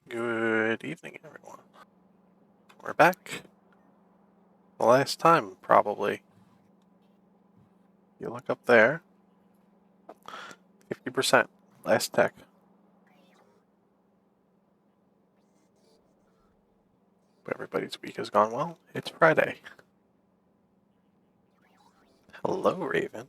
Good evening, everyone. We're back. The last time, probably. You look up there. 50%. Last tech. But everybody's week has gone well. It's Friday. Hello, Raven.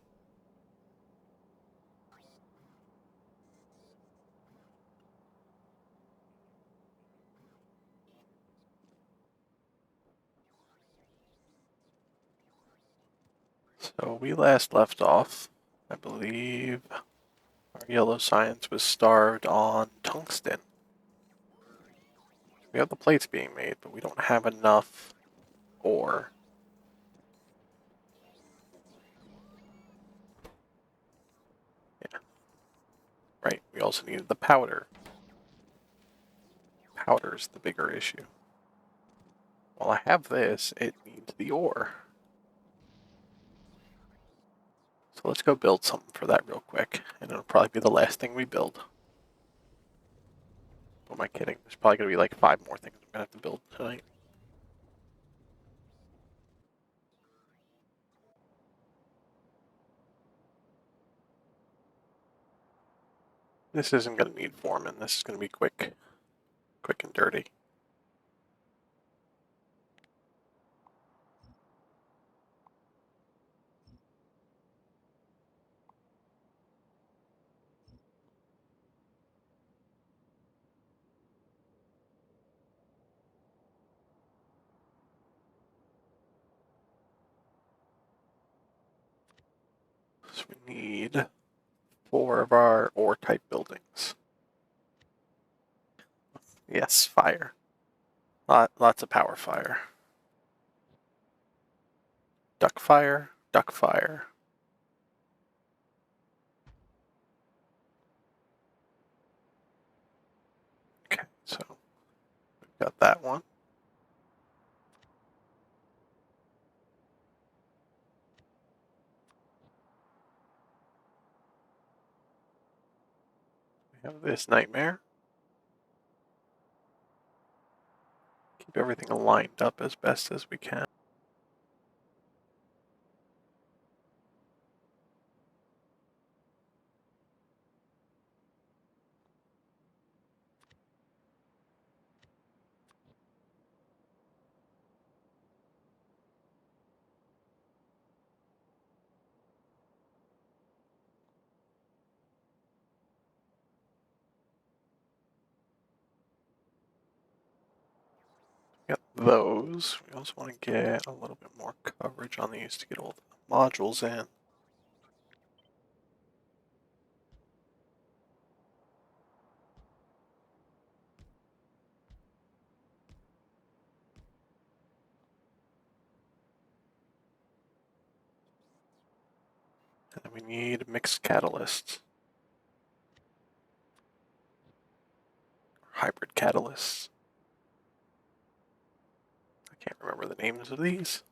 So we last left off, I believe, our yellow science was starved on tungsten. We have the plates being made, but we don't have enough ore. Yeah. Right, we also needed the powder. Powder's the bigger issue. While I have this, it needs the ore. So let's go build something for that real quick, and it'll probably be the last thing we build. What am I kidding? There's probably going to be like 5 more things I'm going to have to build tonight. This isn't going to need foreman. This is going to be quick and dirty. So we need 4 of our ore type buildings. Yes, fire. Lots of power fire. Duck fire, duck fire. Okay, so we've got that one. We have this nightmare. Keep everything lined up as best as we can. Got those. We also want to get a little bit more coverage on these to get all the modules in. And then we need mixed catalysts. Hybrid catalysts. I can't remember the names of these.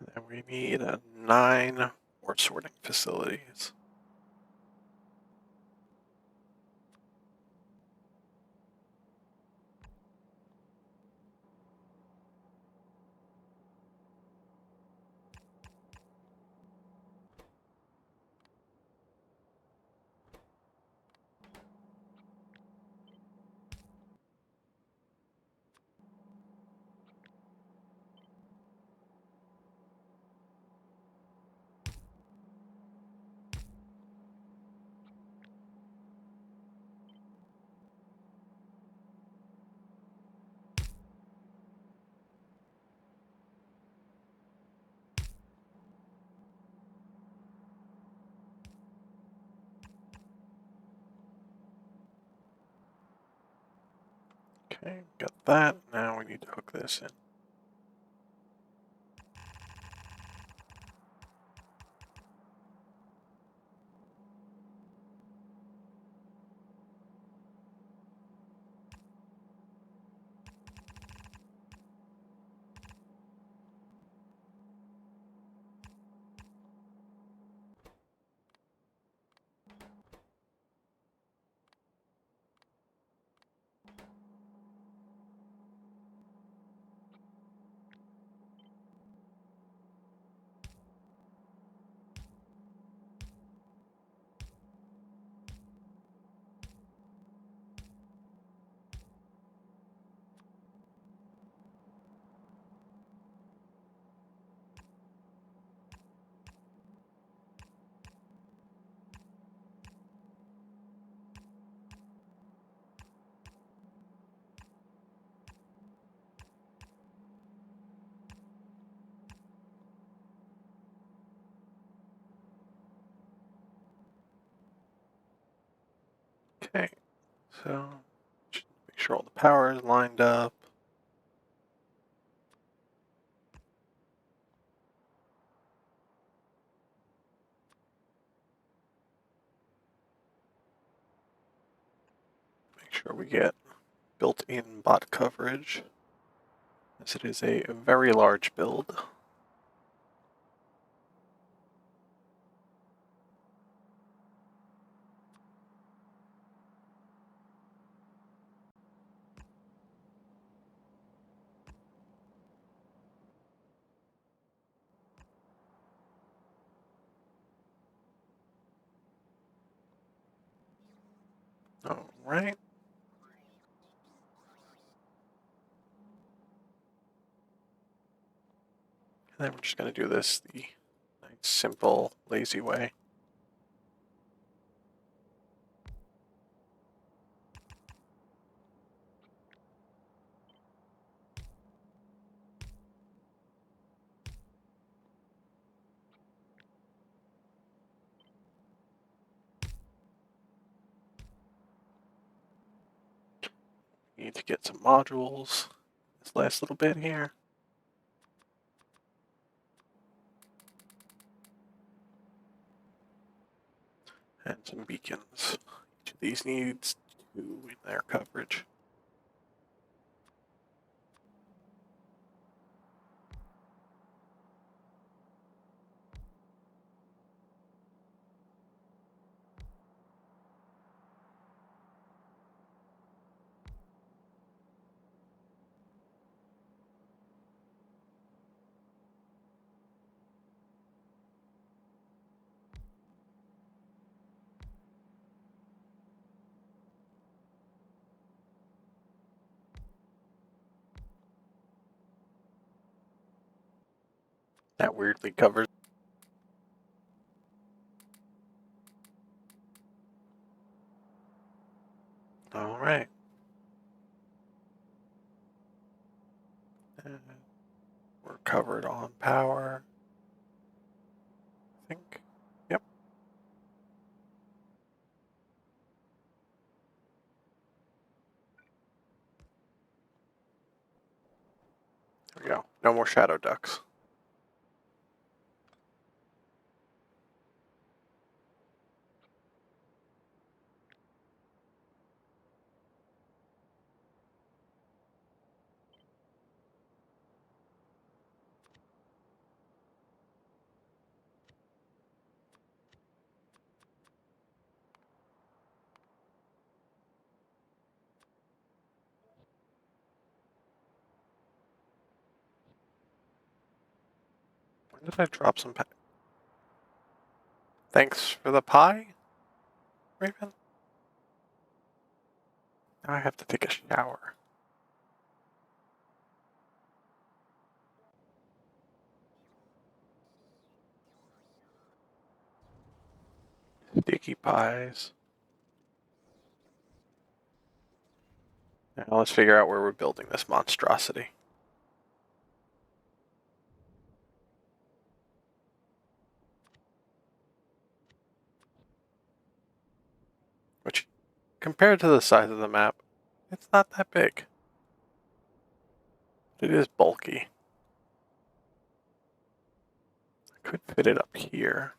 And then we need 9 ore sorting facilities. Okay, got that. Now we need to hook this in. Okay, so just make sure all the power is lined up. Make sure we get built-in bot coverage, as it is a very large build. All right. And then we're just going to do this the nice, simple, lazy way. Need to get some modules. This last little bit here. And some beacons. Each of these needs 2 in their coverage. That weirdly covers. All right. And we're covered on power. I think. Yep. There we go. No more shadow ducks. When did I drop some pie? Thanks for the pie, Raven. Now I have to take a shower. Sticky pies. Now let's figure out where we're building this monstrosity. Which, compared to the size of the map, it's not that big. It is bulky. I could fit it up here.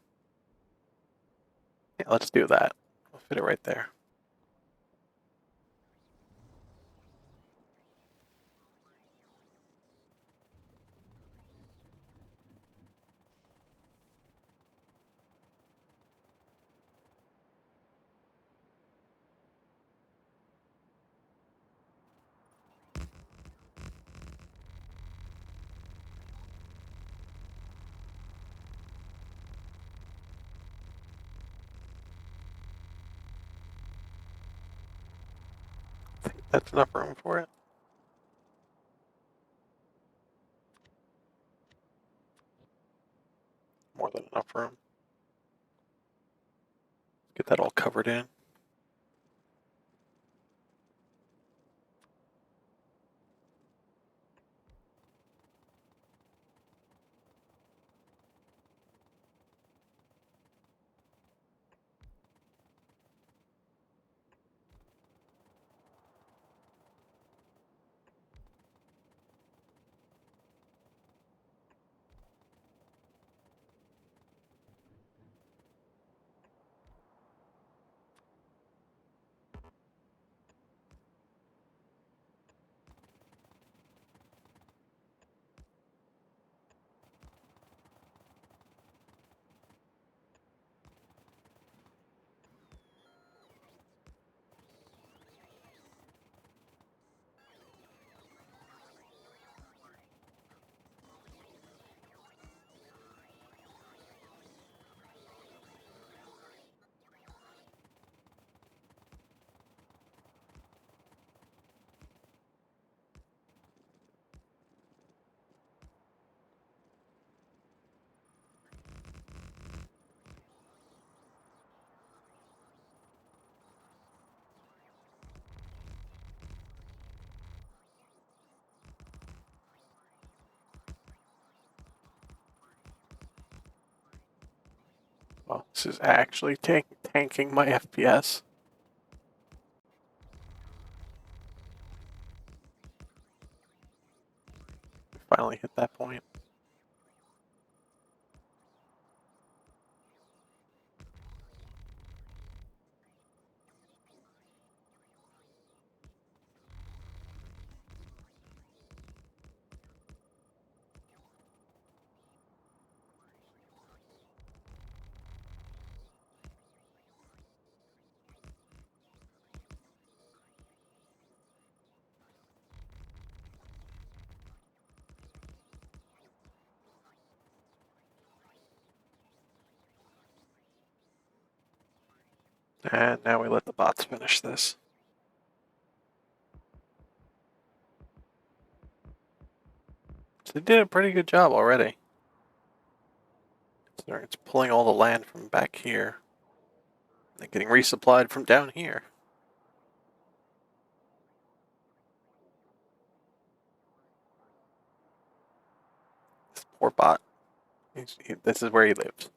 Yeah, let's do that. We'll fit it right there. I think that's enough room for it. More than enough room. Get that all covered in. Well, this is actually tanking my FPS. We finally hit that point. And now we let the bots finish this. So they did a pretty good job already. It's pulling all the land from back here and getting resupplied from down here. This poor bot. This is where he lives.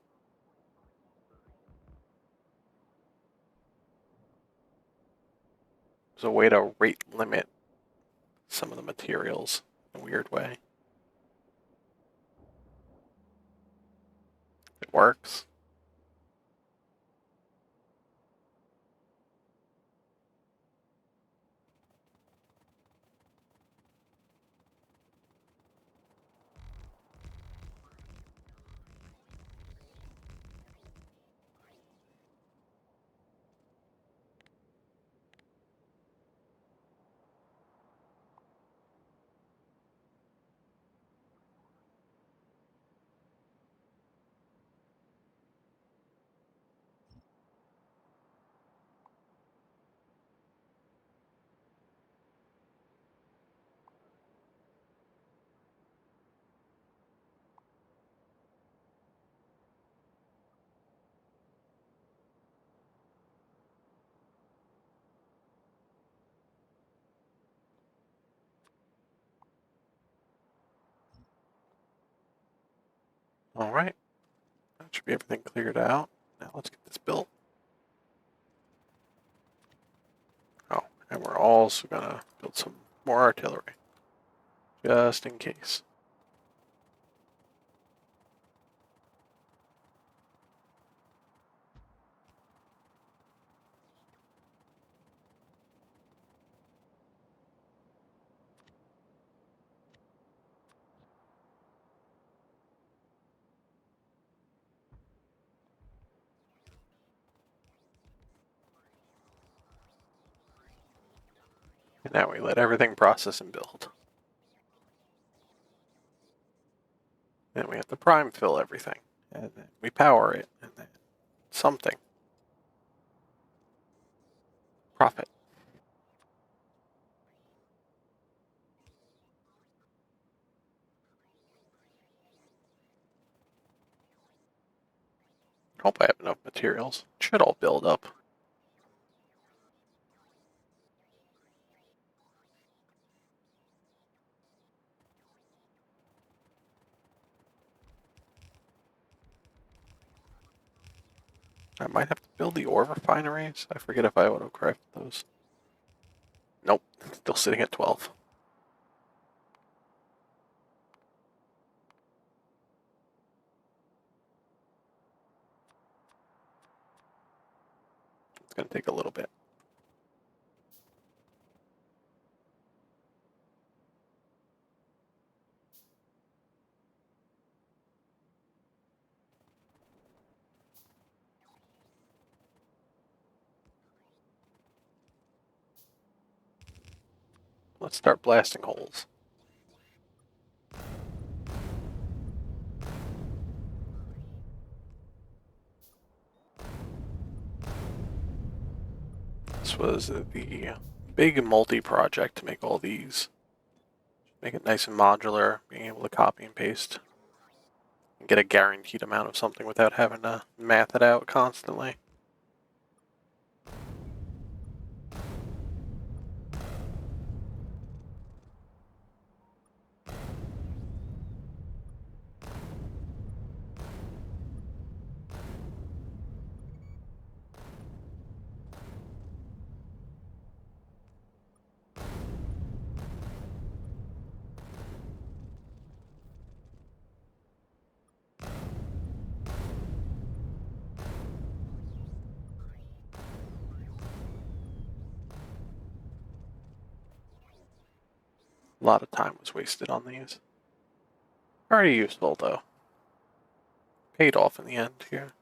There's a way to rate limit some of the materials in a weird way. It works. All right. That should be everything cleared out. Now let's get this built. Oh, and we're also gonna build some more artillery. just in case. And now we let everything process and build. Then we have to prime fill everything. And then we power it. And then something. Profit. Hope I have enough materials. It should all build up. I might have to build the ore refineries. I forget if I auto-craft those. Nope, still sitting at 12. It's going to take a little bit. Let's start blasting holes. This was the big multi-project to make all these. Make it nice and modular, being able to copy and paste. And get a guaranteed amount of something without having to math it out constantly. A lot of time was wasted on these. Very useful though. Paid off in the end here.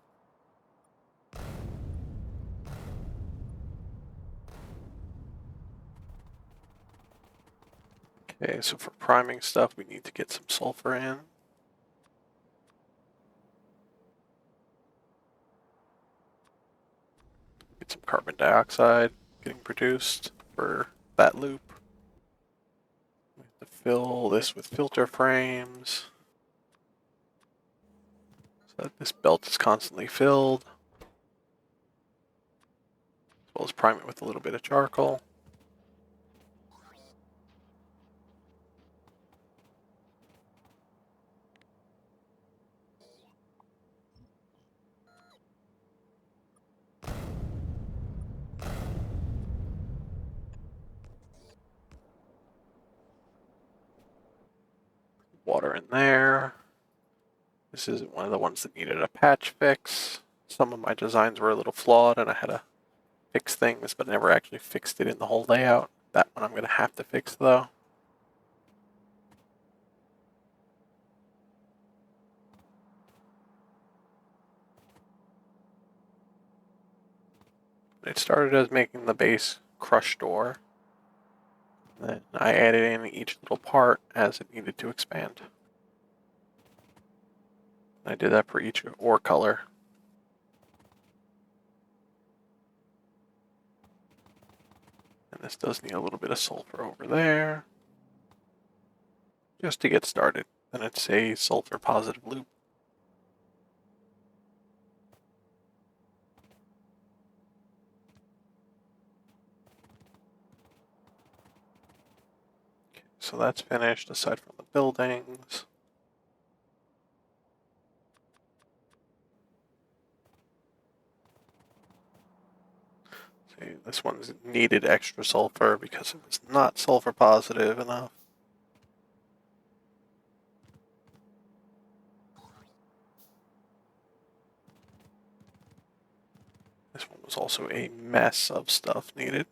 Okay, so for priming stuff, we need to get some sulfur in. Get some carbon dioxide getting produced for that loop. We have to fill this with filter frames so that this belt is constantly filled, as well as prime it with a little bit of charcoal. Water in there. This is one of the ones that needed a patch fix. Some of my designs were a little flawed and I had to fix things, but never actually fixed it in the whole layout. That one I'm going to have to fix though. It started as making the base crush door. Then I added in each little part as it needed to expand. I did that for each ore color. And this does need a little bit of sulfur over there. Just to get started. Then it's a sulfur positive loop. Okay, so that's finished aside from the buildings. See, this one's needed extra sulfur because it was not sulfur positive enough. This one was also a mess of stuff needed.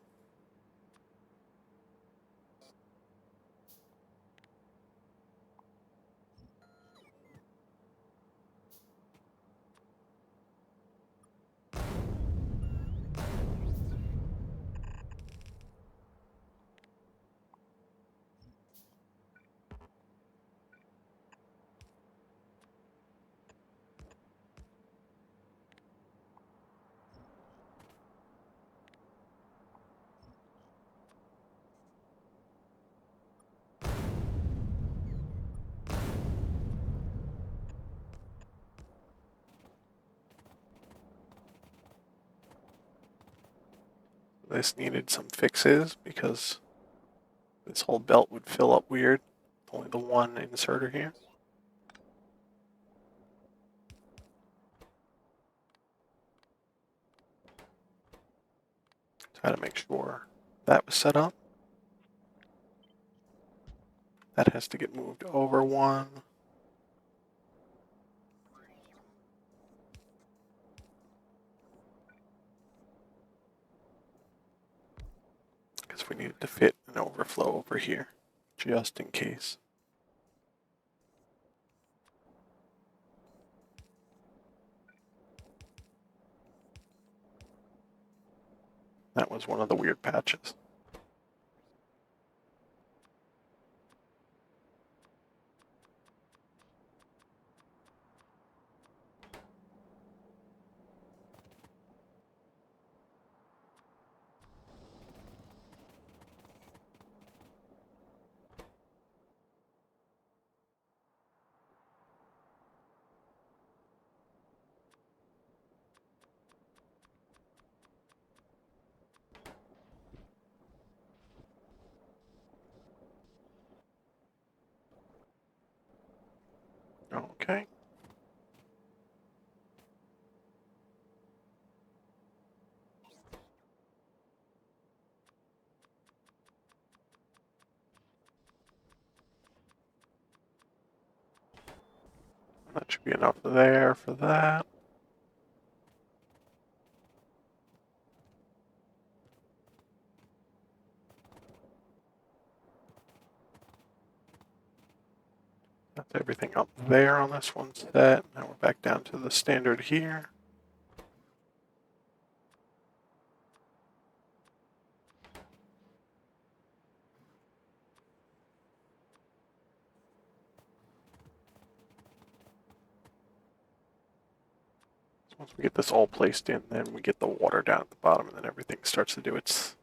This needed some fixes because this whole belt would fill up weird. Only the one inserter here. Try to make sure that was set up. That has to get moved over one. Because we needed to fit an overflow over here, just in case. That was one of the weird patches. Okay. That should be enough there for that. That's everything up there on this one set. Now we're back down to the standard here. So once we get this all placed in, then we get the water down at the bottom, and then everything starts to do its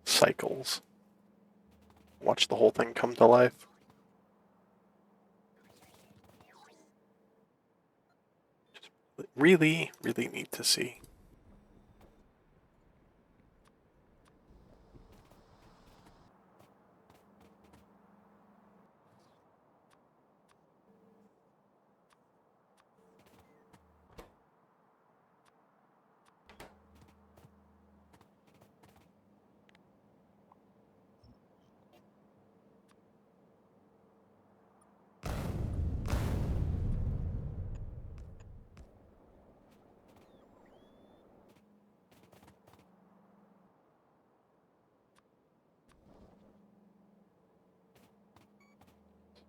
cycles. Watch the whole thing come to life. Really, really neat to see.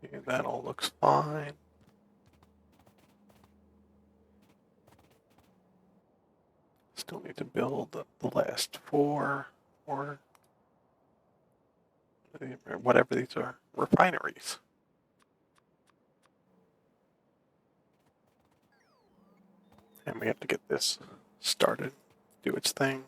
Okay, that all looks fine. Still need to build the last four or whatever these are, refineries. And we have to get this started, do its thing.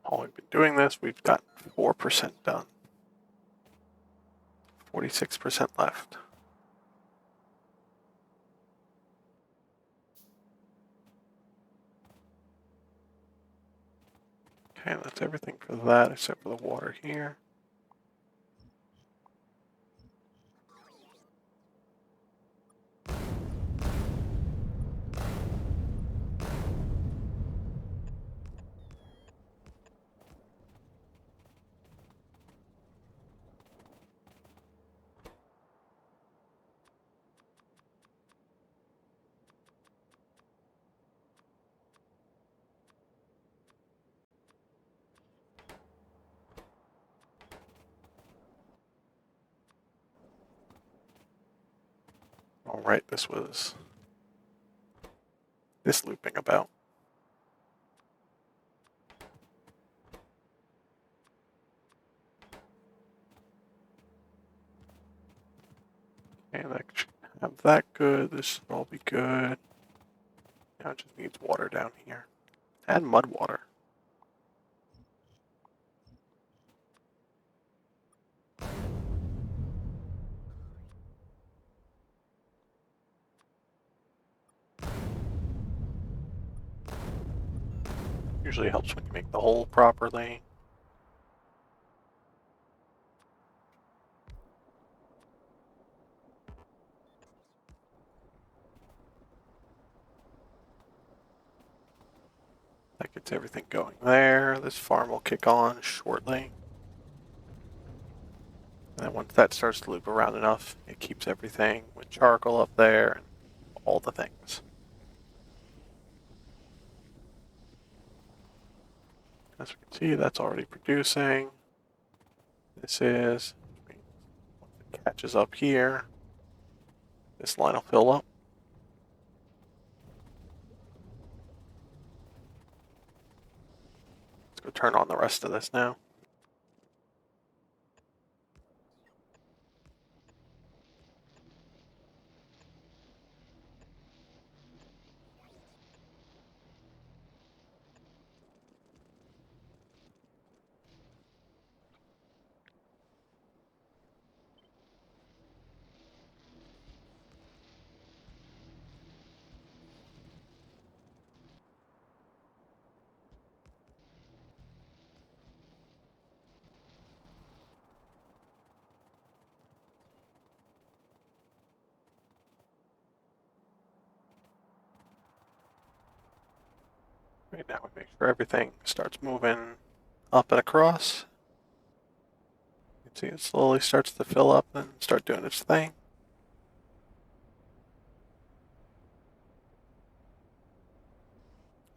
While we've been doing this, we've got 4% done. 46% left. Okay, that's everything for that except for the water here. Alright, this was this looping about. And I should have that good. This should all be good. Now it just needs water down here. Add mud water. Usually helps when you make the hole properly. That gets everything going there. This farm will kick on shortly. And then once that starts to loop around enough, it keeps everything with charcoal up there and all the things. As we can see, that's already producing. This is, once it catches up here, this line will fill up. Let's go turn on the rest of this now. Right now we make sure everything starts moving up and across. You can see it slowly starts to fill up and start doing its thing.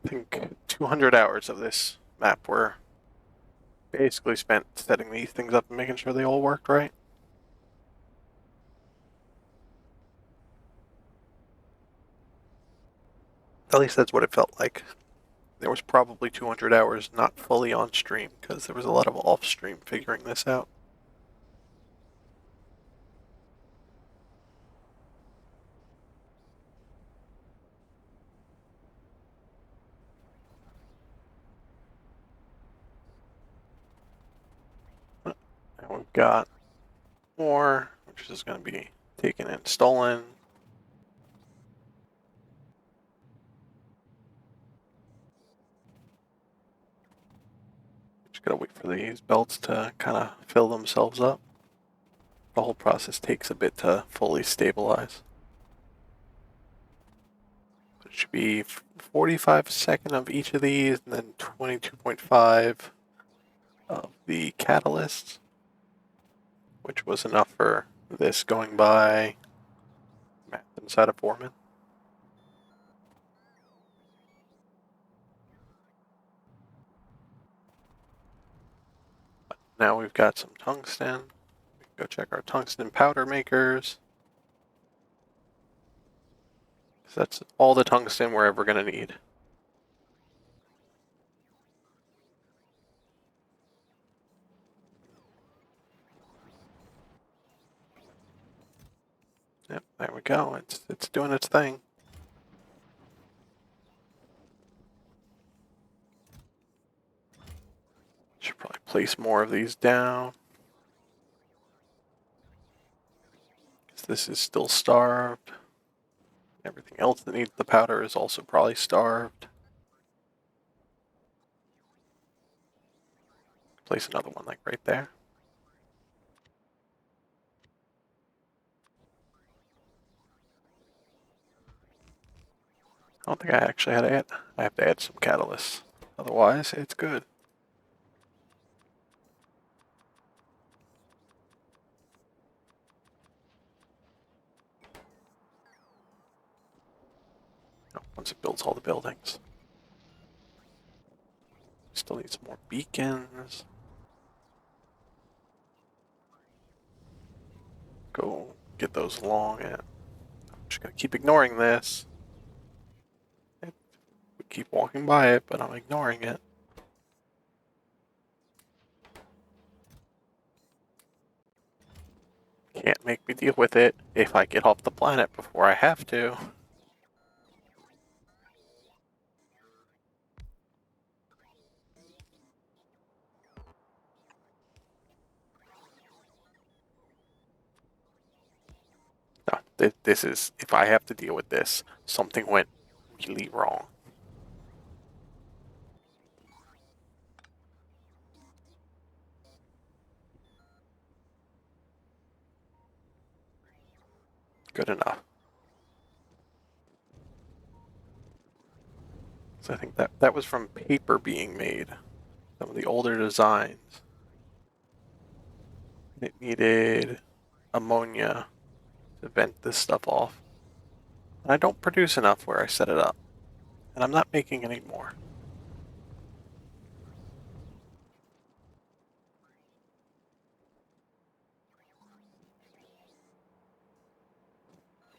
I think 200 hours of this map were basically spent setting these things up and making sure they all worked right. At least that's what it felt like. There was probably 200 hours not fully on stream because there was a lot of off stream figuring this out. And we've got more, which is going to be taken and stolen. Just gotta wait for these belts to kind of fill themselves up. The whole process takes a bit to fully stabilize. It should be 45 seconds of each of these, and then 22.5 of the catalysts, which was enough for this going by math inside of Foreman. Now we've got some tungsten. We can go check our tungsten powder makers. That's all the tungsten we're ever going to need. Yep, there we go. It's doing its thing. Should probably place more of these down. This is still starved. Everything else that needs the powder is also probably starved. Place another one like right there. I don't think I actually had to add. I have to add some catalysts. Otherwise, it's good. Oh, once it builds all the buildings. Still need some more beacons. Go get those along at just gonna keep ignoring this. We keep walking by it, but I'm ignoring it. Can't make me deal with it if I get off the planet before I have to. No, this is, if I have to deal with this, something went really wrong. Good enough. So I think that was from paper being made. Some of the older designs. It needed ammonia to vent this stuff off. And I don't produce enough where I set it up. And I'm not making any more.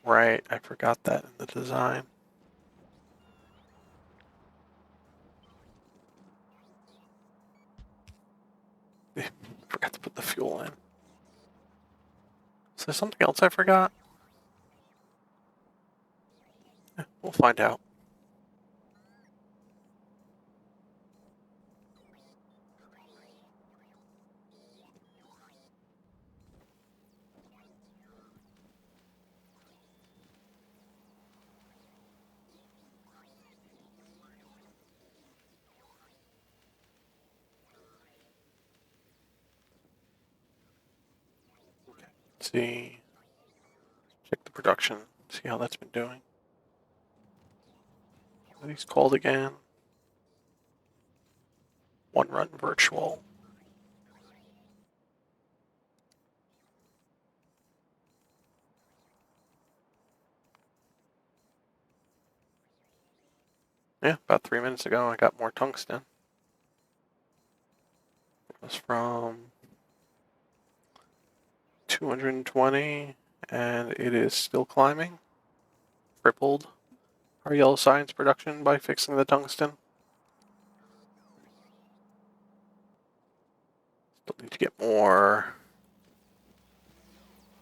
Right, I forgot that in the design. Forgot to put the fuel in. Is there something else I forgot? We'll find out. Okay. Let's see. Check the production. See how that's been doing. What are these called again? One run virtual. Yeah, about 3 minutes ago I got more tungsten. It was from 220 and it is still climbing. Tripled our yellow science production by fixing the tungsten. Still need to get more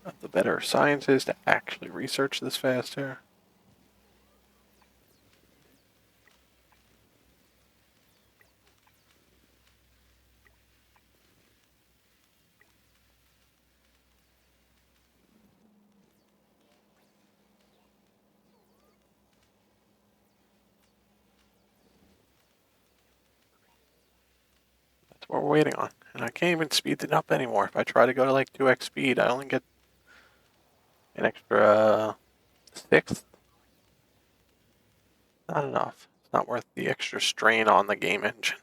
of the better scientists to actually research this faster. That's what we're waiting on. And I can't even speed it up anymore. If I try to go to like 2x speed, I only get an extra sixth. Not enough. It's not worth the extra strain on the game engine.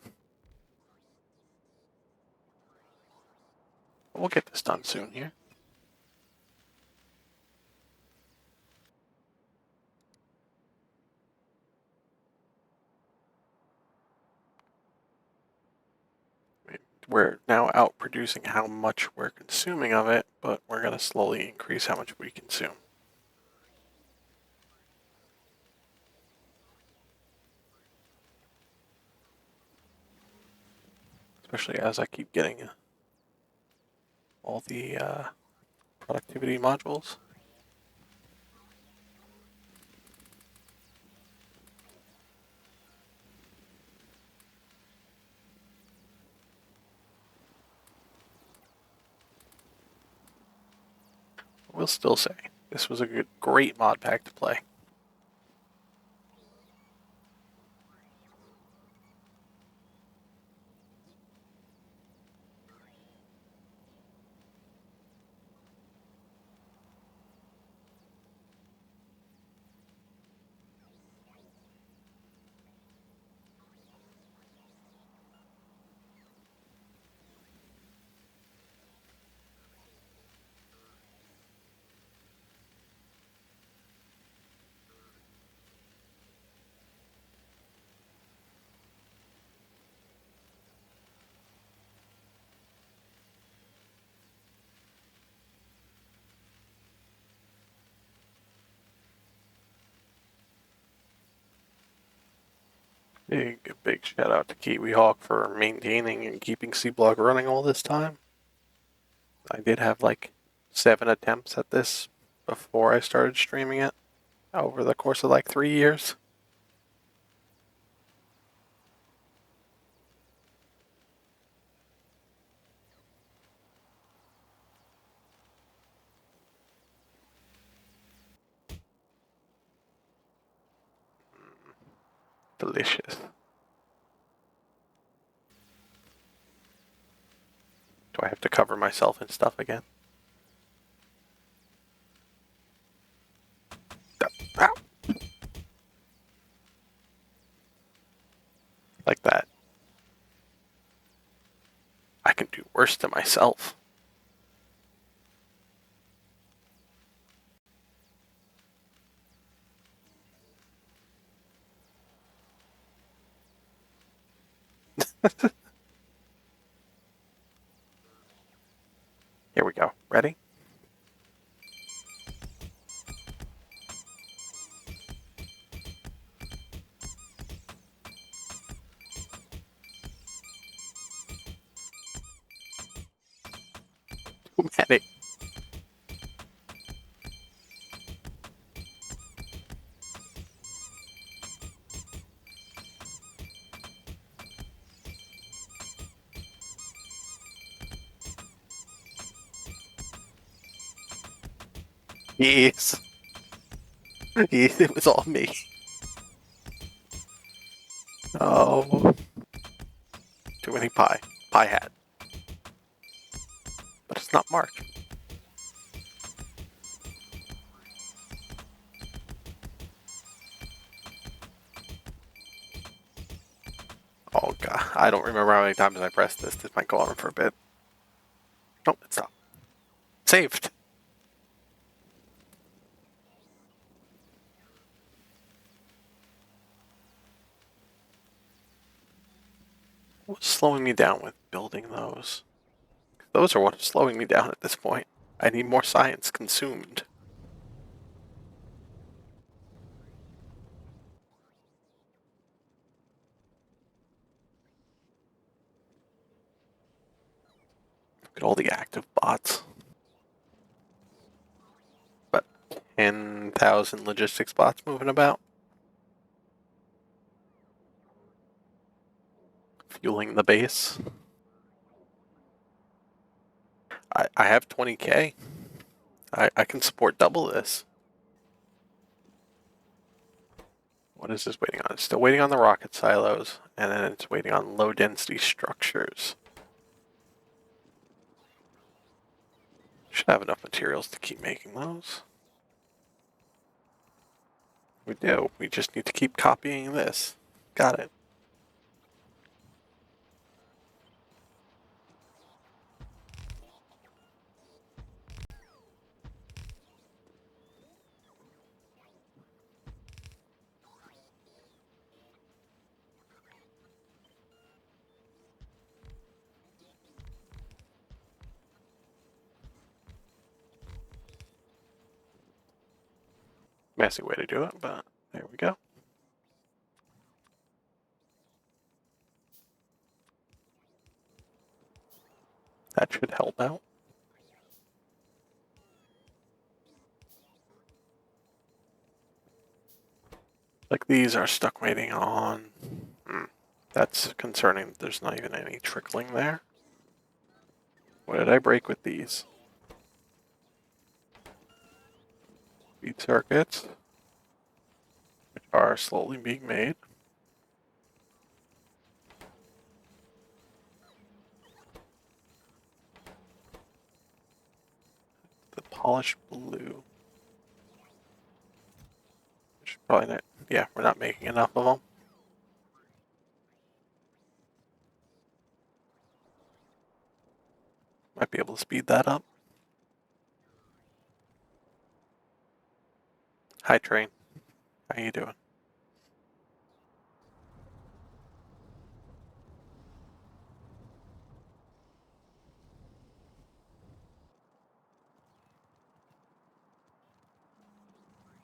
But we'll get this done soon here. We're now out producing how much we're consuming of it, but we're going to slowly increase how much we consume. Especially as I keep getting all the productivity modules. We'll still say this was a great mod pack to play. Big shout out to Kiwi Hawk for maintaining and keeping Seablock running all this time. I did have like 7 attempts at this before I started streaming it over the course of like 3 years. Delicious. Do I have to cover myself in stuff again? Ow. Like that. I can do worse to myself. Here we go. Ready? Too many. Yes. It was all me. Oh. Too many pie. Pie hat. But it's not marked. Oh god. I don't remember how many times I pressed this. This might go on for a bit. Nope, it's not. Saved. What's slowing me down with building those? Those are what's slowing me down at this point. I need more science consumed. Look at all the active bots. But 10,000 logistics bots moving about. Fueling the base. I have 20k. I can support double this. What is this waiting on? It's still waiting on the rocket silos, and then it's waiting on low density structures. Should have enough materials to keep making those. We do. We just need to keep copying this. Got it. Messy way to do it, but there we go. That should help out. Like these are stuck waiting on. That's concerning. There's not even any trickling there. What did I break with these? Feed circuits, which are slowly being made. The polished blue. Which probably not. Yeah, we're not making enough of them. Might be able to speed that up. Hi, train. How you doing?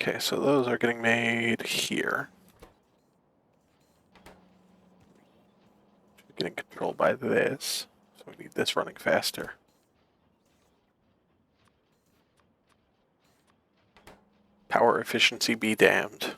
Okay, so those are getting made here. getting controlled by this. So we need this running faster. Power efficiency be damned.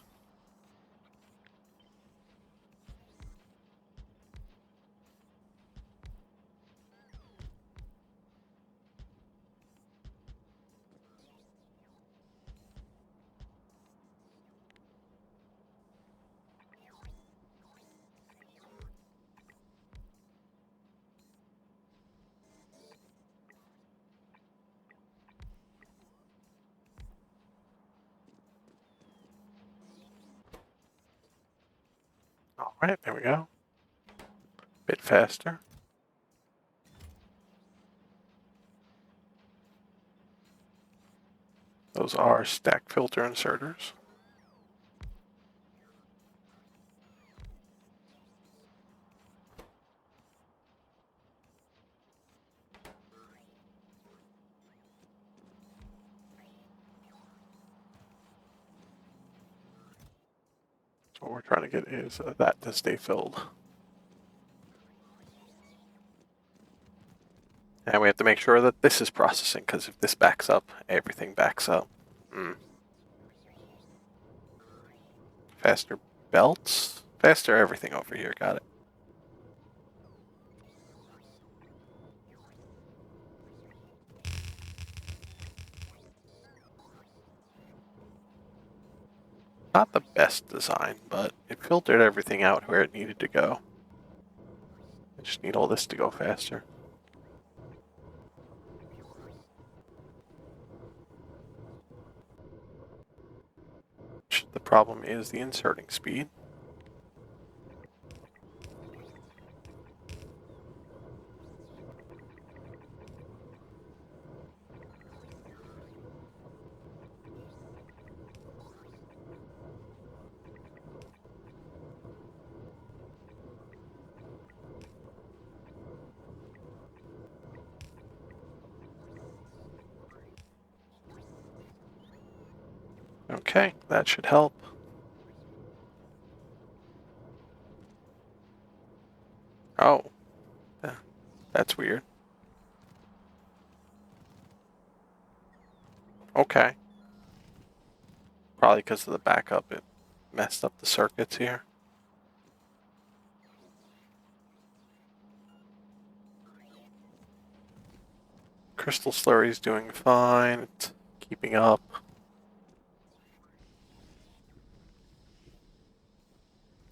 Alright, there we go. Bit faster. Those are stack filter inserters. So what we're trying to get is that to stay filled. And we have to make sure that this is processing, because if this backs up, everything backs up. Faster belts? Faster everything over here, got it. Not the best design, but it filtered everything out where it needed to go. I just need all this to go faster. The problem is the inserting speed. Okay, that should help. Oh, that's weird. Okay. Probably because of the backup, it messed up the circuits here. Crystal Slurry's doing fine. It's keeping up.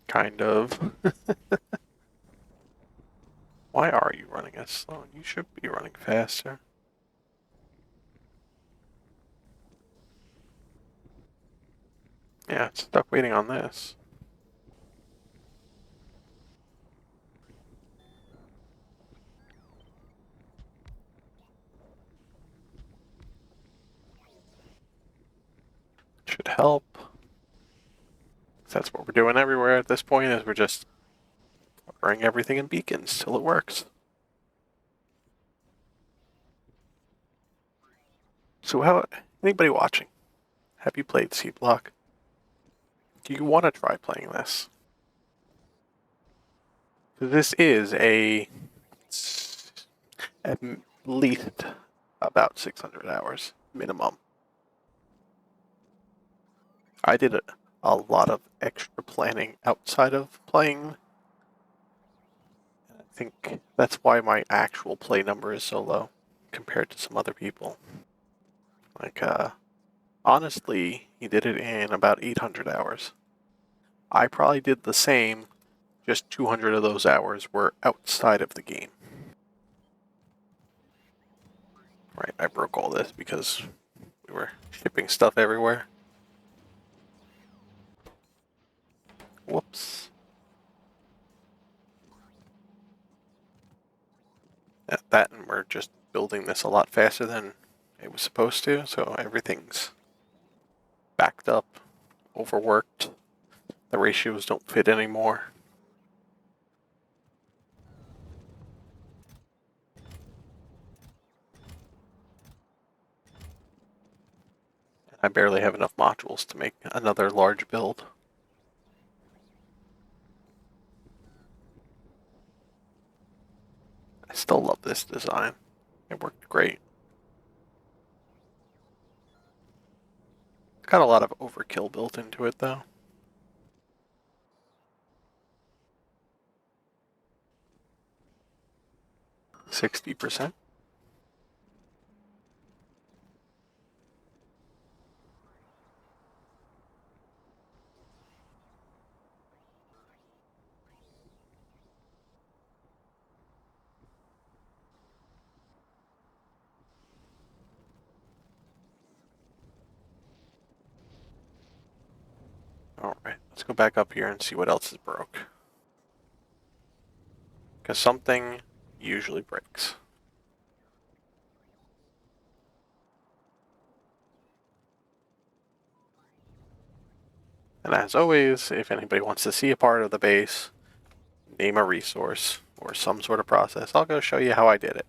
Kind of. Why are you running as slow? You should be running faster. Yeah, it's stuck waiting on this. Should help. That's what we're doing everywhere at this point, is we're just covering everything in beacons till it works. So how, anybody watching, have you played Seablock? Do you want to try playing this? This is at least about 600 hours minimum. I did a lot of extra planning outside of playing. I think that's why my actual play number is so low compared to some other people. Like, honestly, he did it in about 800 hours. I probably did the same, just 200 of those hours were outside of the game. Right, I broke all this because we were shipping stuff everywhere. Whoops. That and we're just building this a lot faster than it was supposed to, so everything's backed up, overworked. The ratios don't fit anymore. I barely have enough modules to make another large build. I still love this design. It worked great. It's got a lot of overkill built into it, though. %60. Alright, let's go back up here and see what else is broke. Because something usually breaks. And as always, if anybody wants to see a part of the base, name a resource or some sort of process, I'll go show you how I did it.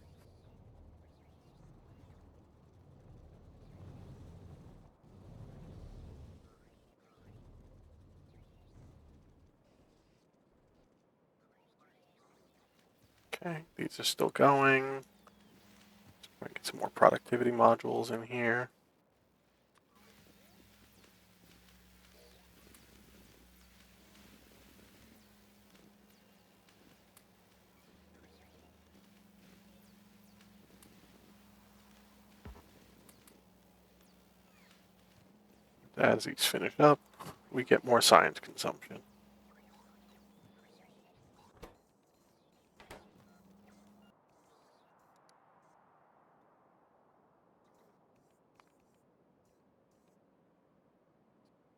Okay, these are still going. Get some more productivity modules in here. As these finish up, we get more science consumption.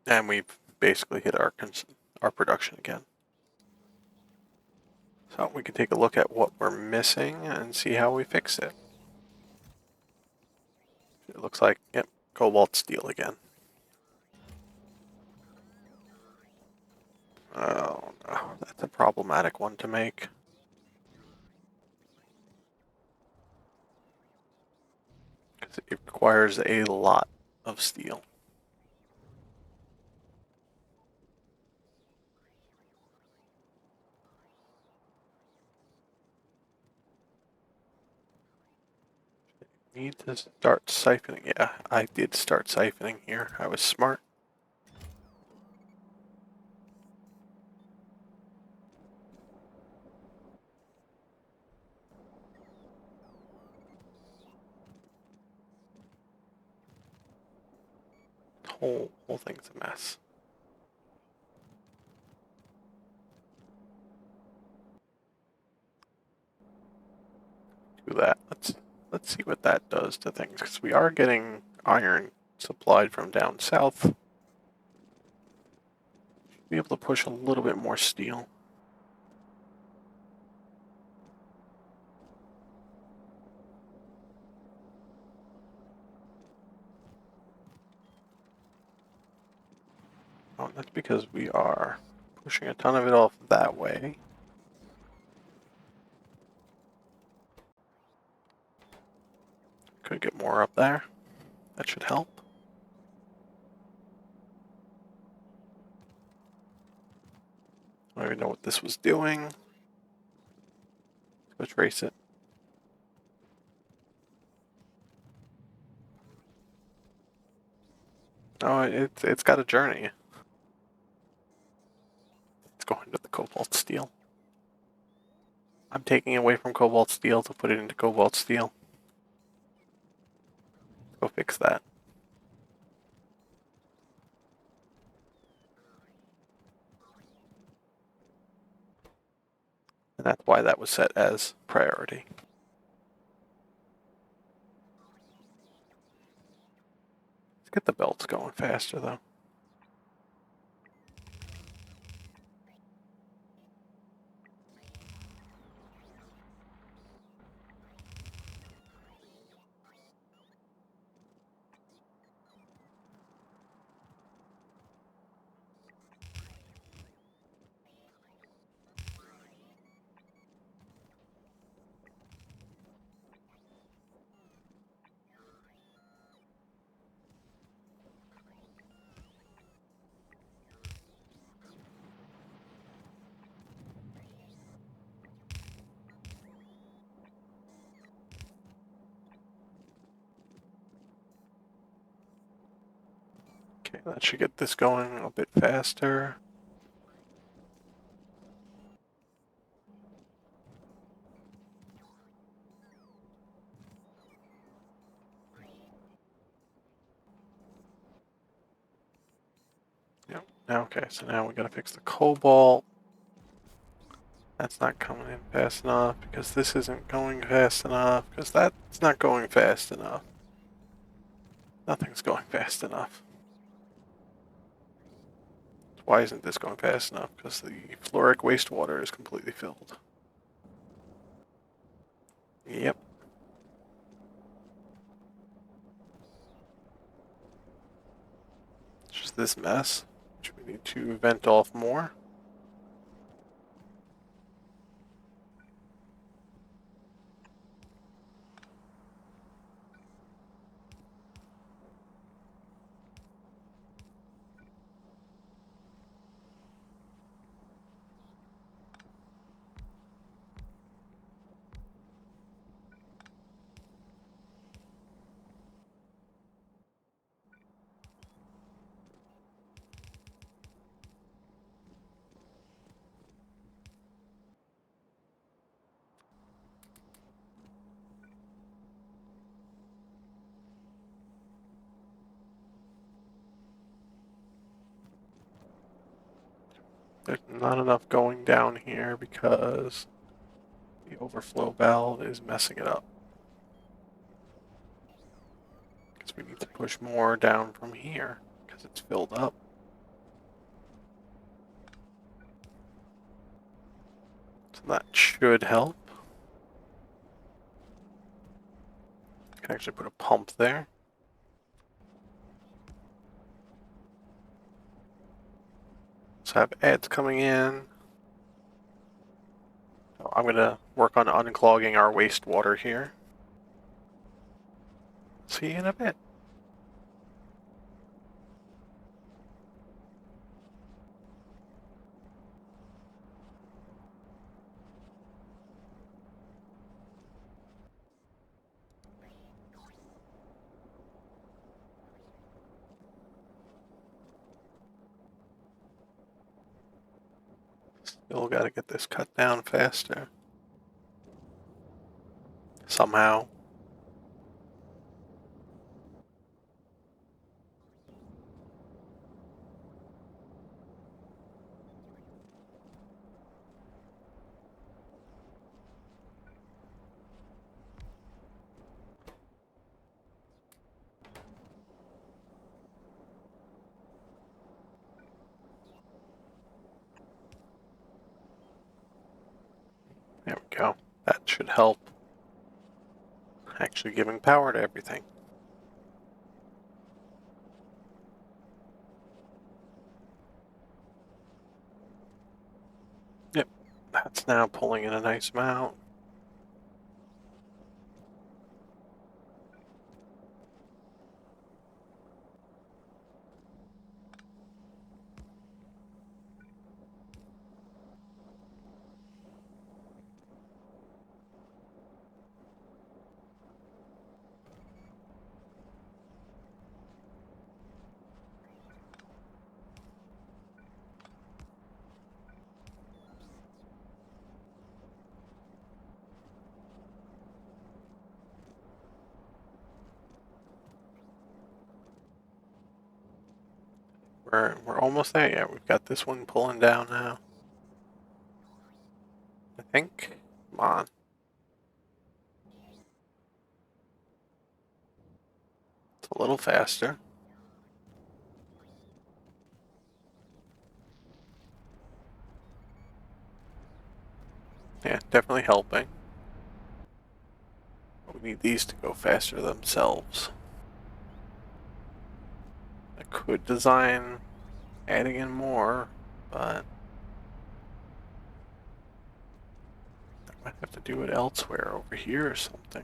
And we've basically hit our production again. So we can take a look at what we're missing and see how we fix it. It looks like, yep, cobalt steel again. Oh no, that's a problematic one to make. Because it requires a lot of steel. Need to start siphoning. Yeah, I did start siphoning here. I was smart. Whole thing's a mess. Do that. Let's see what that does to things, because we are getting iron supplied from down south. Be able to push a little bit more steel. Oh, that's because we are pushing a ton of it off that way. Could get more up there. That should help. I don't even know what this was doing. Let's go trace it. Oh, it's got a journey. It's going to the cobalt steel. I'm taking away from cobalt steel to put it into cobalt steel. Go fix that. And that's why that was set as priority. Let's get the belts going faster though. Okay, that should get this going a bit faster. Yep. Okay, so now we gotta fix the cobalt. That's not coming in fast enough because this isn't going fast enough because that's not going fast enough. Nothing's going fast enough. Why isn't this going fast enough? Because the fluoric wastewater is completely filled. Yep. It's just this mess, which we need to vent off more. There's not enough going down here because the overflow valve is messing it up. Because we need to push more down from here because it's filled up. So that should help. Can actually put a pump there. So I have ads coming in. So I'm gonna work on unclogging our wastewater here. See you in a bit. Still gotta get this cut down faster. Somehow. There we go. That should help. Actually giving power to everything. Yep. That's now pulling in a nice amount. We're almost there. Yeah, we've got this one pulling down now. I think. Come on. It's a little faster. Yeah, definitely helping. But we need these to go faster themselves. I could design adding in more, but I might have to do it elsewhere over here or something.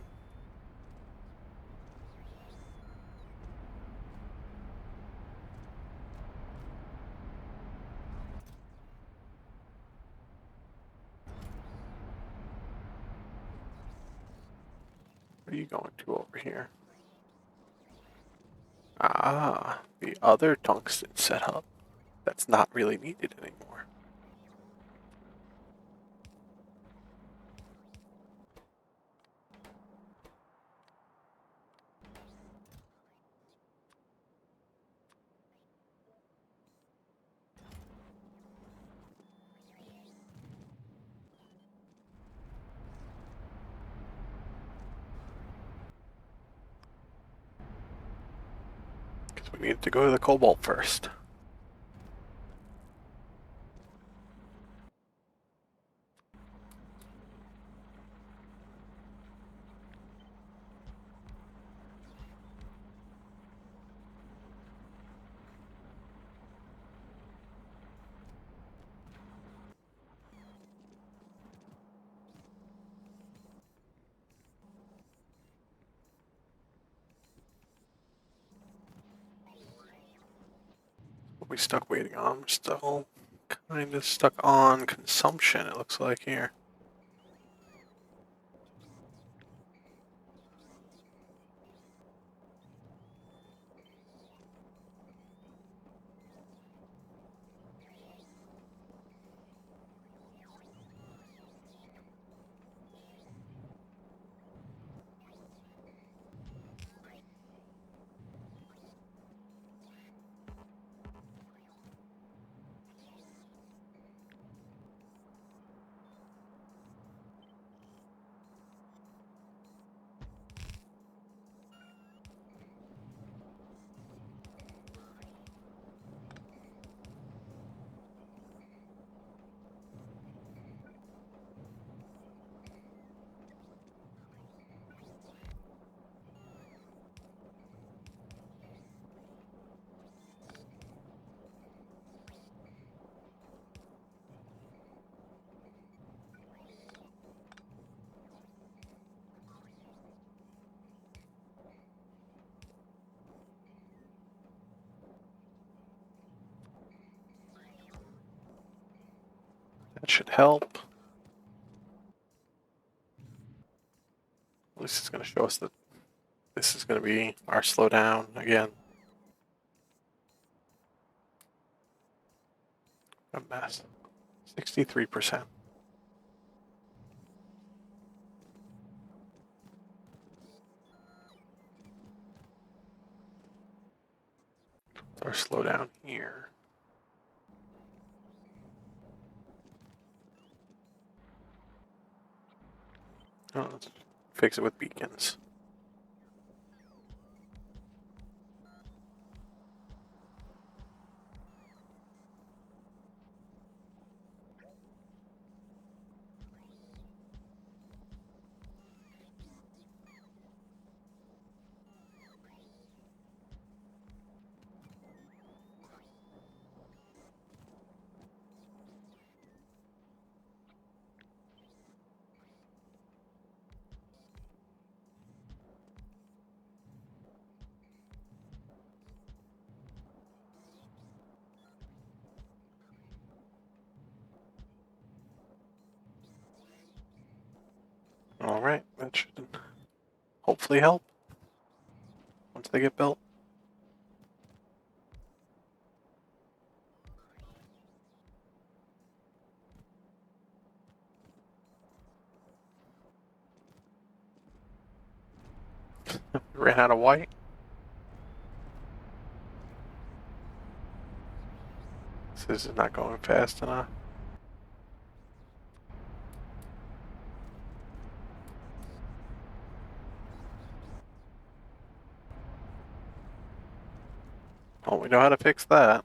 What are you going to over here? Ah, the other tungsten setup that's not really needed anymore. Because we need to go to the cobalt first. What we stuck waiting on? We're still kind of stuck on consumption, it looks like here. That should help. At least it's going to show us that this is going to be our slowdown again. A mess. 63%. Our slowdown here. Oh, let's fix it with beacons. Alright, that should hopefully help once they get built. Ran out of white. This is not going fast enough. Oh, we know how to fix that.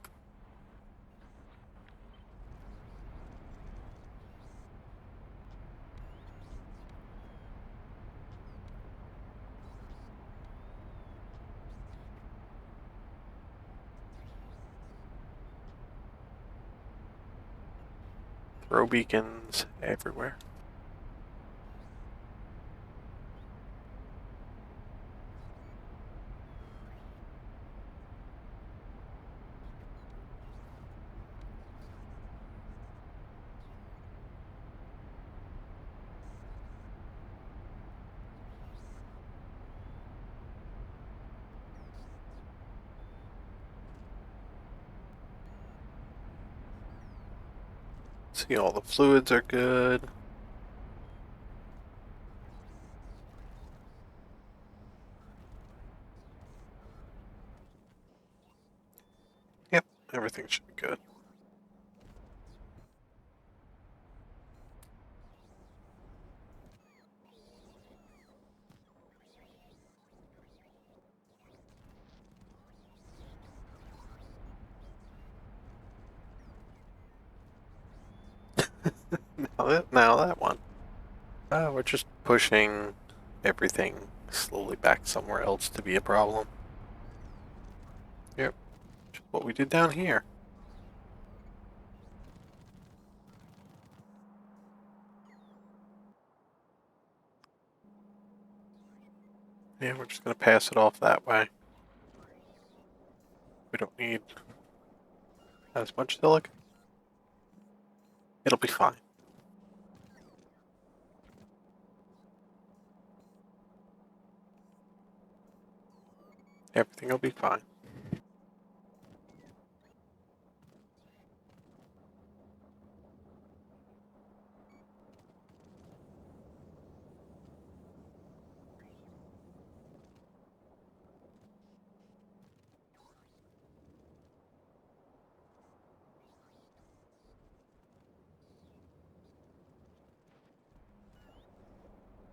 Throw beacons everywhere. See, all the fluids are good. Yep, everything should be good. Now that one. We're just pushing everything slowly back somewhere else to be a problem. Yep, just what we did down here. Yeah, we're just gonna pass it off that way. We don't need as much silica. It'll be fine. Everything will be fine.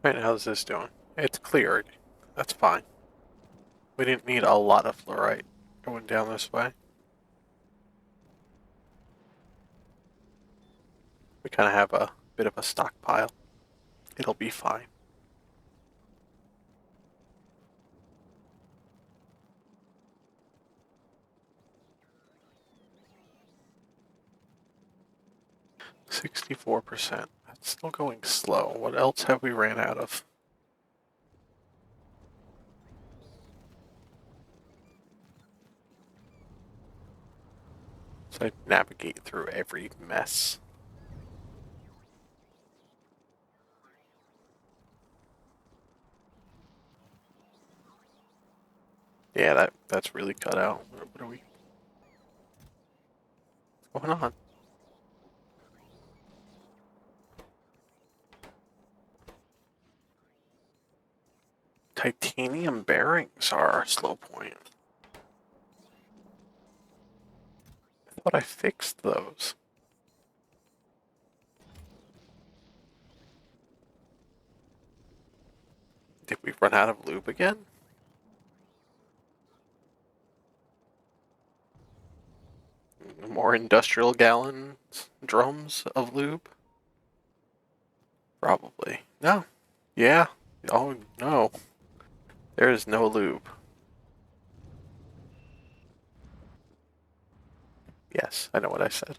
Right, how's this doing? It's cleared. That's fine. We didn't need a lot of fluorite going down this way. We kind of have a bit of a stockpile. It'll be fine. %64%. That's still going slow. What else have we ran out of? So I navigate through every mess. Yeah, that's really cut out. What are we? What's going on? Titanium bearings are our slow point. I thought I fixed those. Did we run out of lube again? More industrial gallons, drums of lube? Probably. No. Yeah. Oh, no. There is no lube. Yes, I know what I said.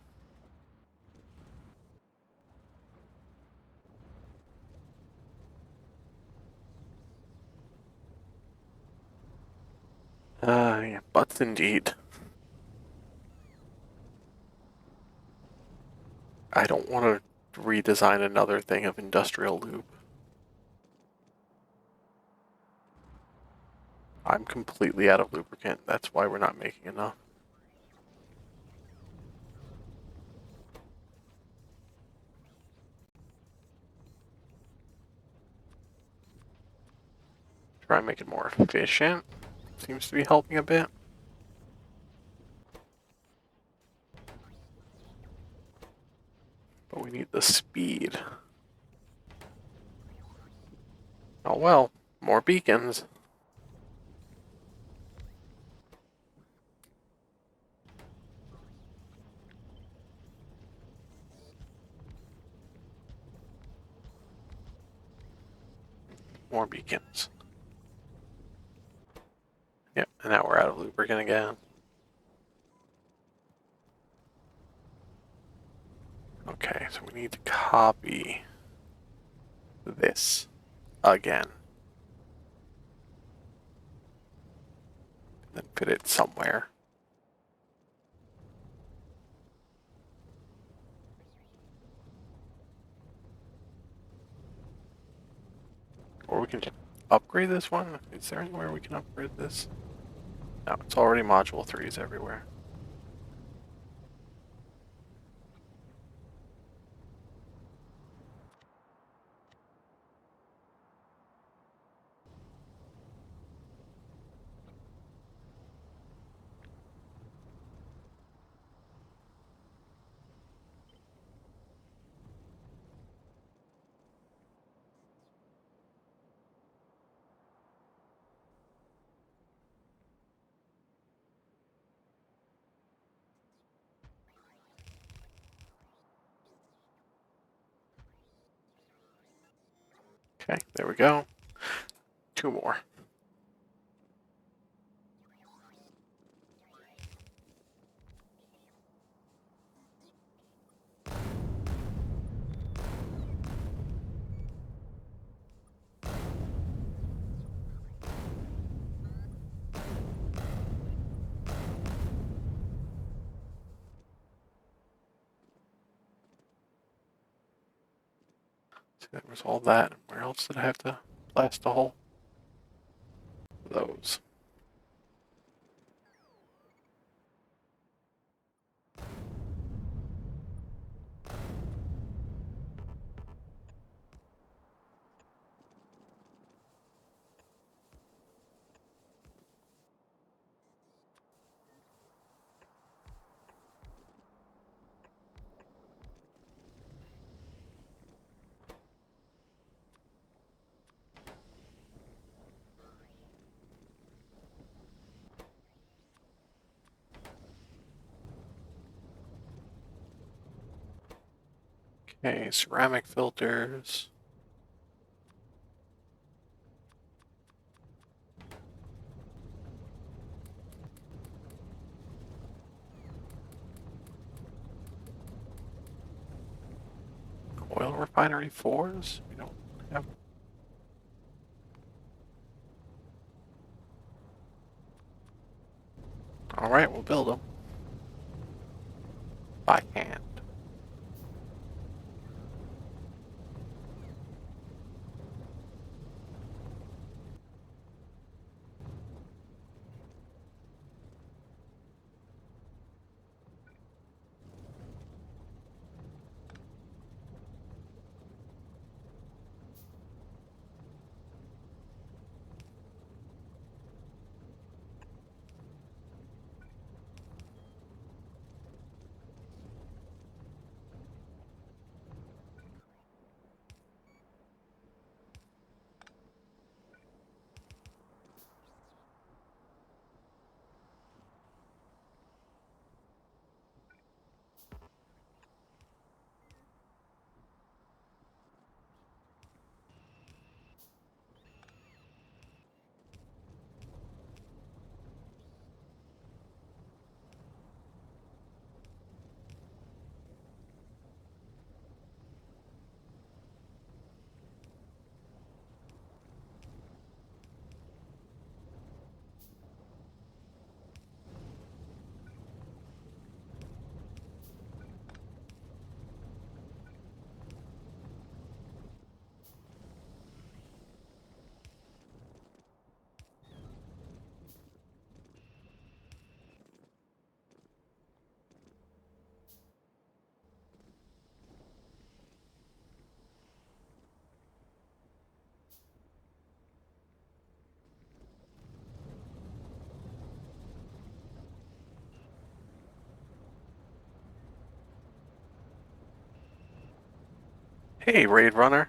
Yeah, butts indeed. I don't want to redesign another thing of industrial lube. I'm completely out of lubricant. That's why we're not making enough. Try and make it more efficient. Seems to be helping a bit. But we need the speed. Oh well, more beacons. More beacons. Yep, and now we're out of lubricant again. Okay, so we need to copy this again. Then fit it somewhere. Or we can upgrade this one. Is there anywhere we can upgrade this? No, it's already module 3s everywhere. There we go. 2 more. See, that was all that. Where else did I have to blast a hole? Those. Okay, ceramic filters. Oil refinery 4s? We don't have. Alright, we'll build them. By hand. Hey, Raid Runner.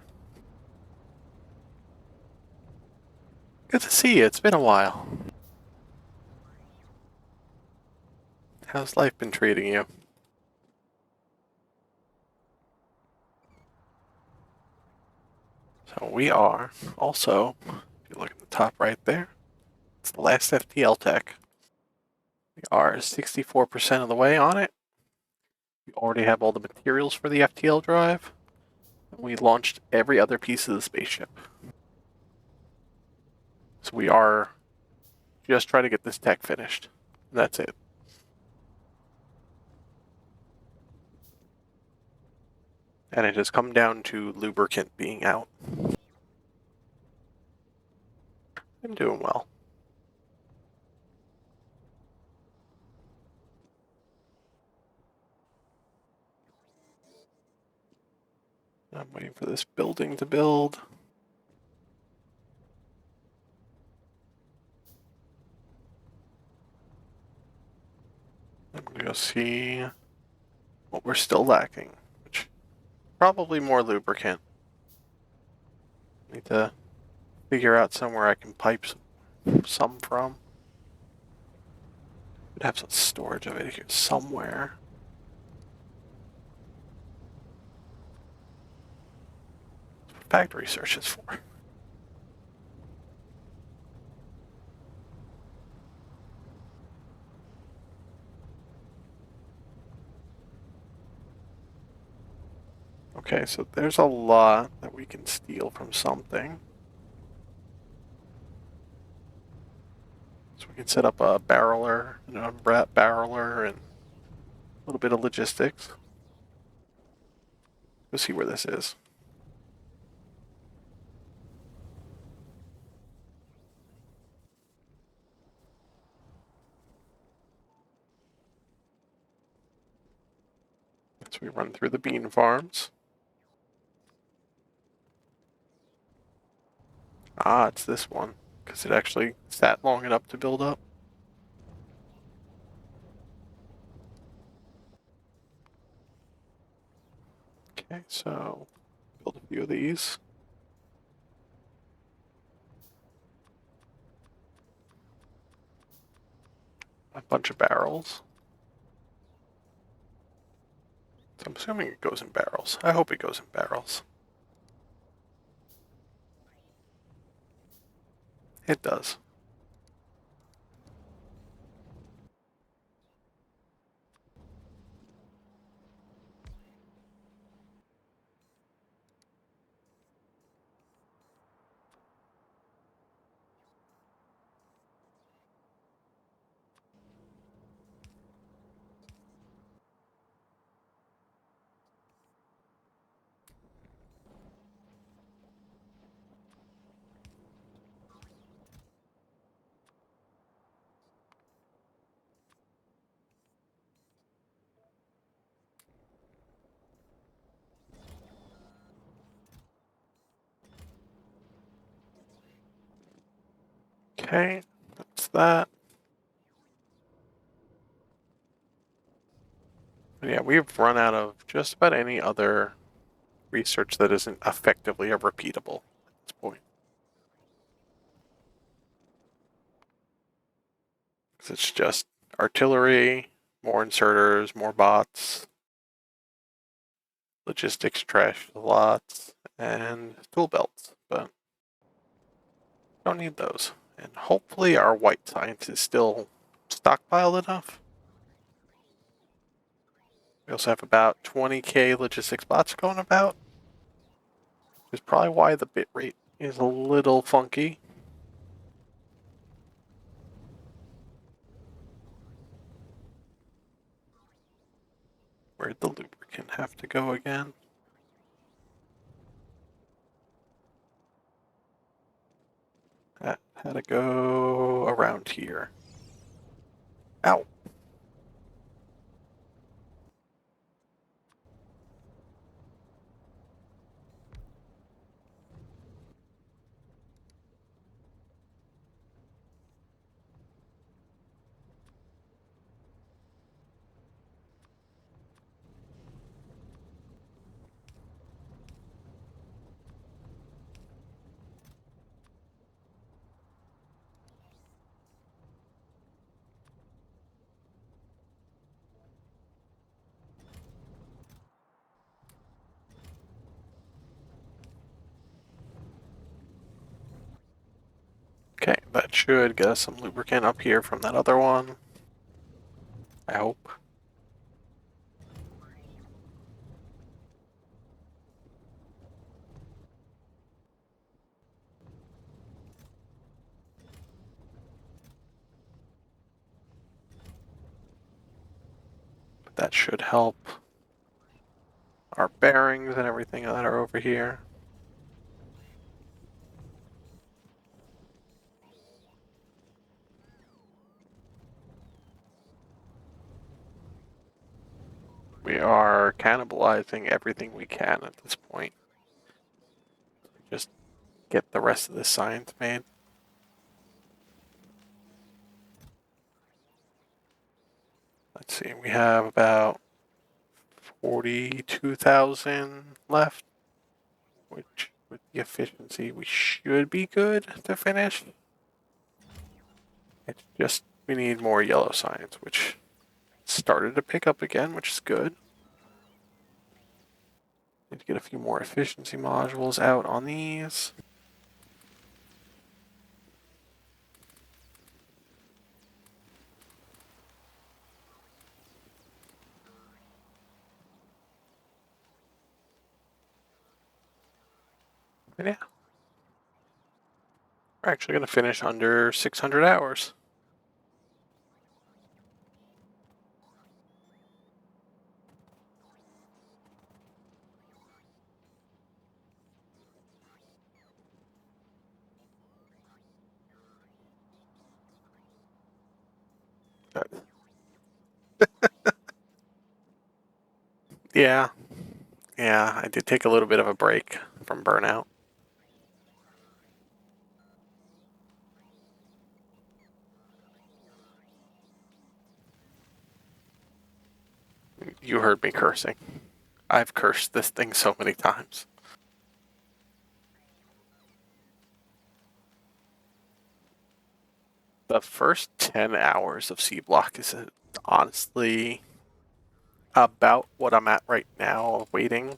Good to see you. It's been a while. How's life been treating you? So we are also, if you look at the top right there, it's the last FTL tech. We are 64% of the way on it. We already have all the materials for the FTL drive. And we launched every other piece of the spaceship. So we are just trying to get this tech finished. That's it. And it has come down to lubricant being out. I'm doing well. I'm waiting for this building to build. I'm gonna go see what we're still lacking, which probably more lubricant. Need to figure out somewhere I can pipe some from. I'd have some storage of it here somewhere. Factory searches for. Okay, so there's a lot that we can steal from something. So we can set up a barreler, an unwrap barreler, and a little bit of logistics. Let's see where this is. So we run through the bean farms. Ah, it's this one, because it actually sat long enough to build up. Okay, so build a few of these. A bunch of barrels. So I'm assuming it goes in barrels. I hope it goes in barrels. It does. Okay, that's that. But yeah, we've run out of just about any other research that isn't effectively a repeatable at this point. Because it's just artillery, more inserters, more bots, logistics trash lots, and tool belts. But don't need those. And hopefully our white science is still stockpiled enough. We also have about 20k logistics bots going about. Which is probably why the bit rate is a little funky. Where'd the lubricant have to go again? That had to go around here. Ow! Okay, that should get us some lubricant up here from that other one. I hope. But that should help our bearings and everything that are over here. We are cannibalizing everything we can at this point. Just get the rest of this science made. Let's see, we have about 42,000 left, which with the efficiency we should be good to finish. It's just we need more yellow science, which started to pick up again, which is good. Need to get a few more efficiency modules out on these. But yeah. We're actually going to finish under 600 hours. Yeah, yeah, I did take a little bit of a break from burnout. You heard me cursing. I've cursed this thing so many times. The first 10 hours of Seablock is honestly about what I'm at right now, waiting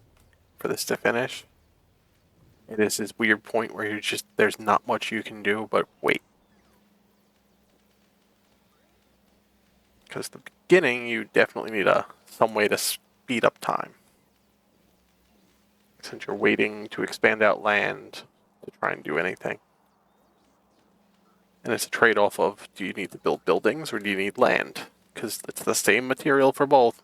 for this to finish. It is this weird point where there's not much you can do but wait. Because the beginning, you definitely need some way to speed up time. Since you're waiting to expand out land to try and do anything. And it's a trade off of, do you need to build buildings or do you need land? Because it's the same material for both.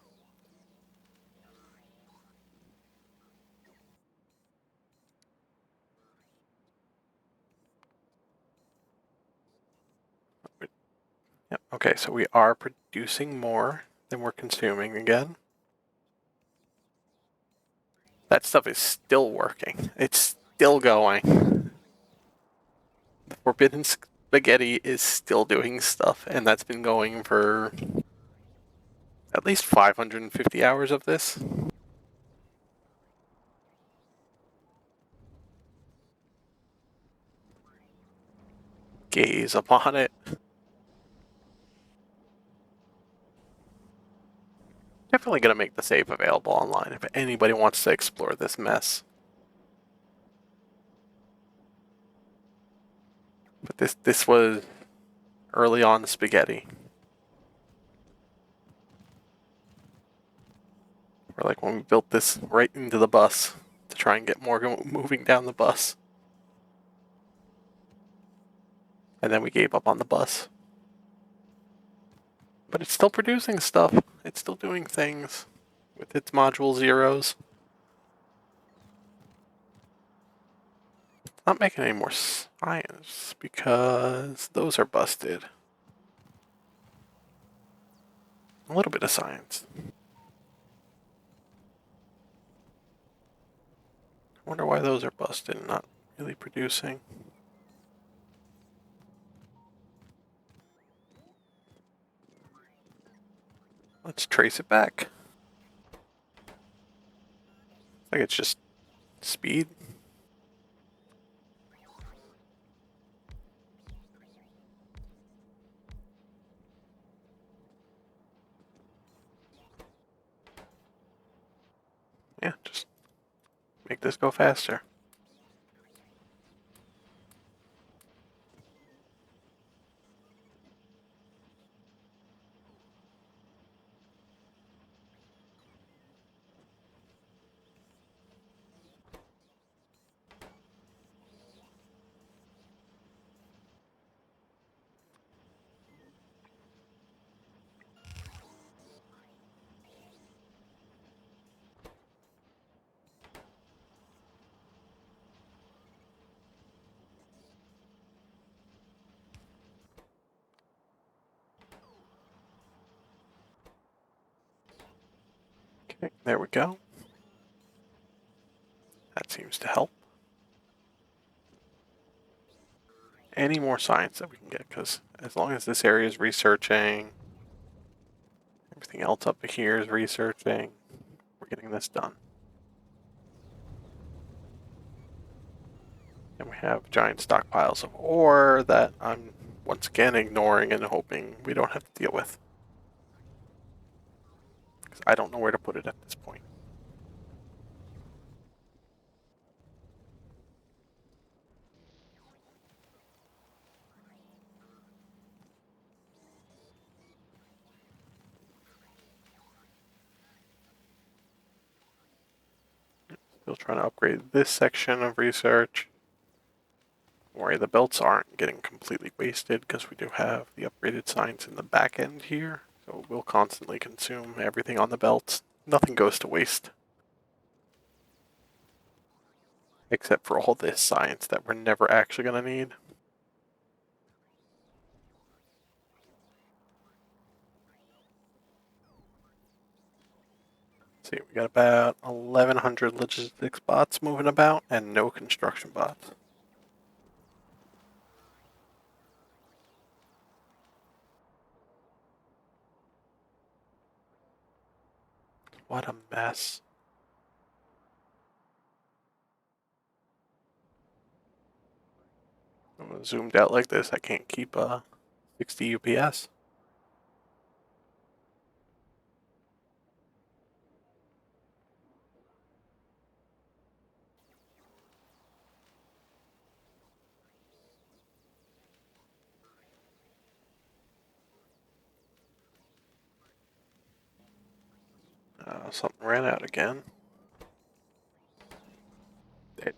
Yep. Okay, so we are producing more than we're consuming again. That stuff is still working. It's still going. The Forbidden Spaghetti is still doing stuff, and that's been going for at least 550 hours of this. Gaze upon it. Definitely going to make the save available online if anybody wants to explore this mess. But this was early on the spaghetti. Or like when we built this right into the bus to try and get more moving down the bus. And then we gave up on the bus. But it's still producing stuff. It's still doing things with its module zeros. Not making any more science because those are busted. A little bit of science. I wonder why those are busted and not really producing. Let's trace it back. I think it's just speed. Yeah, just make this go faster. Okay, there we go. That seems to help. Any more science that we can get, because as long as this area is researching, everything else up here is researching, we're getting this done. And we have giant stockpiles of ore that I'm once again ignoring and hoping we don't have to deal with. Because I don't know where to put it at this point. Still trying to upgrade this section of research. Don't worry, the belts aren't getting completely wasted because we do have the upgraded science in the back end here. So we'll constantly consume everything on the belts. Nothing goes to waste. Except for all this science that we're never actually going to need. See, we got about 1,100 logistics bots moving about and no construction bots. What a mess. I'm zoomed out like this, I can't keep 60 UPS. Something ran out again.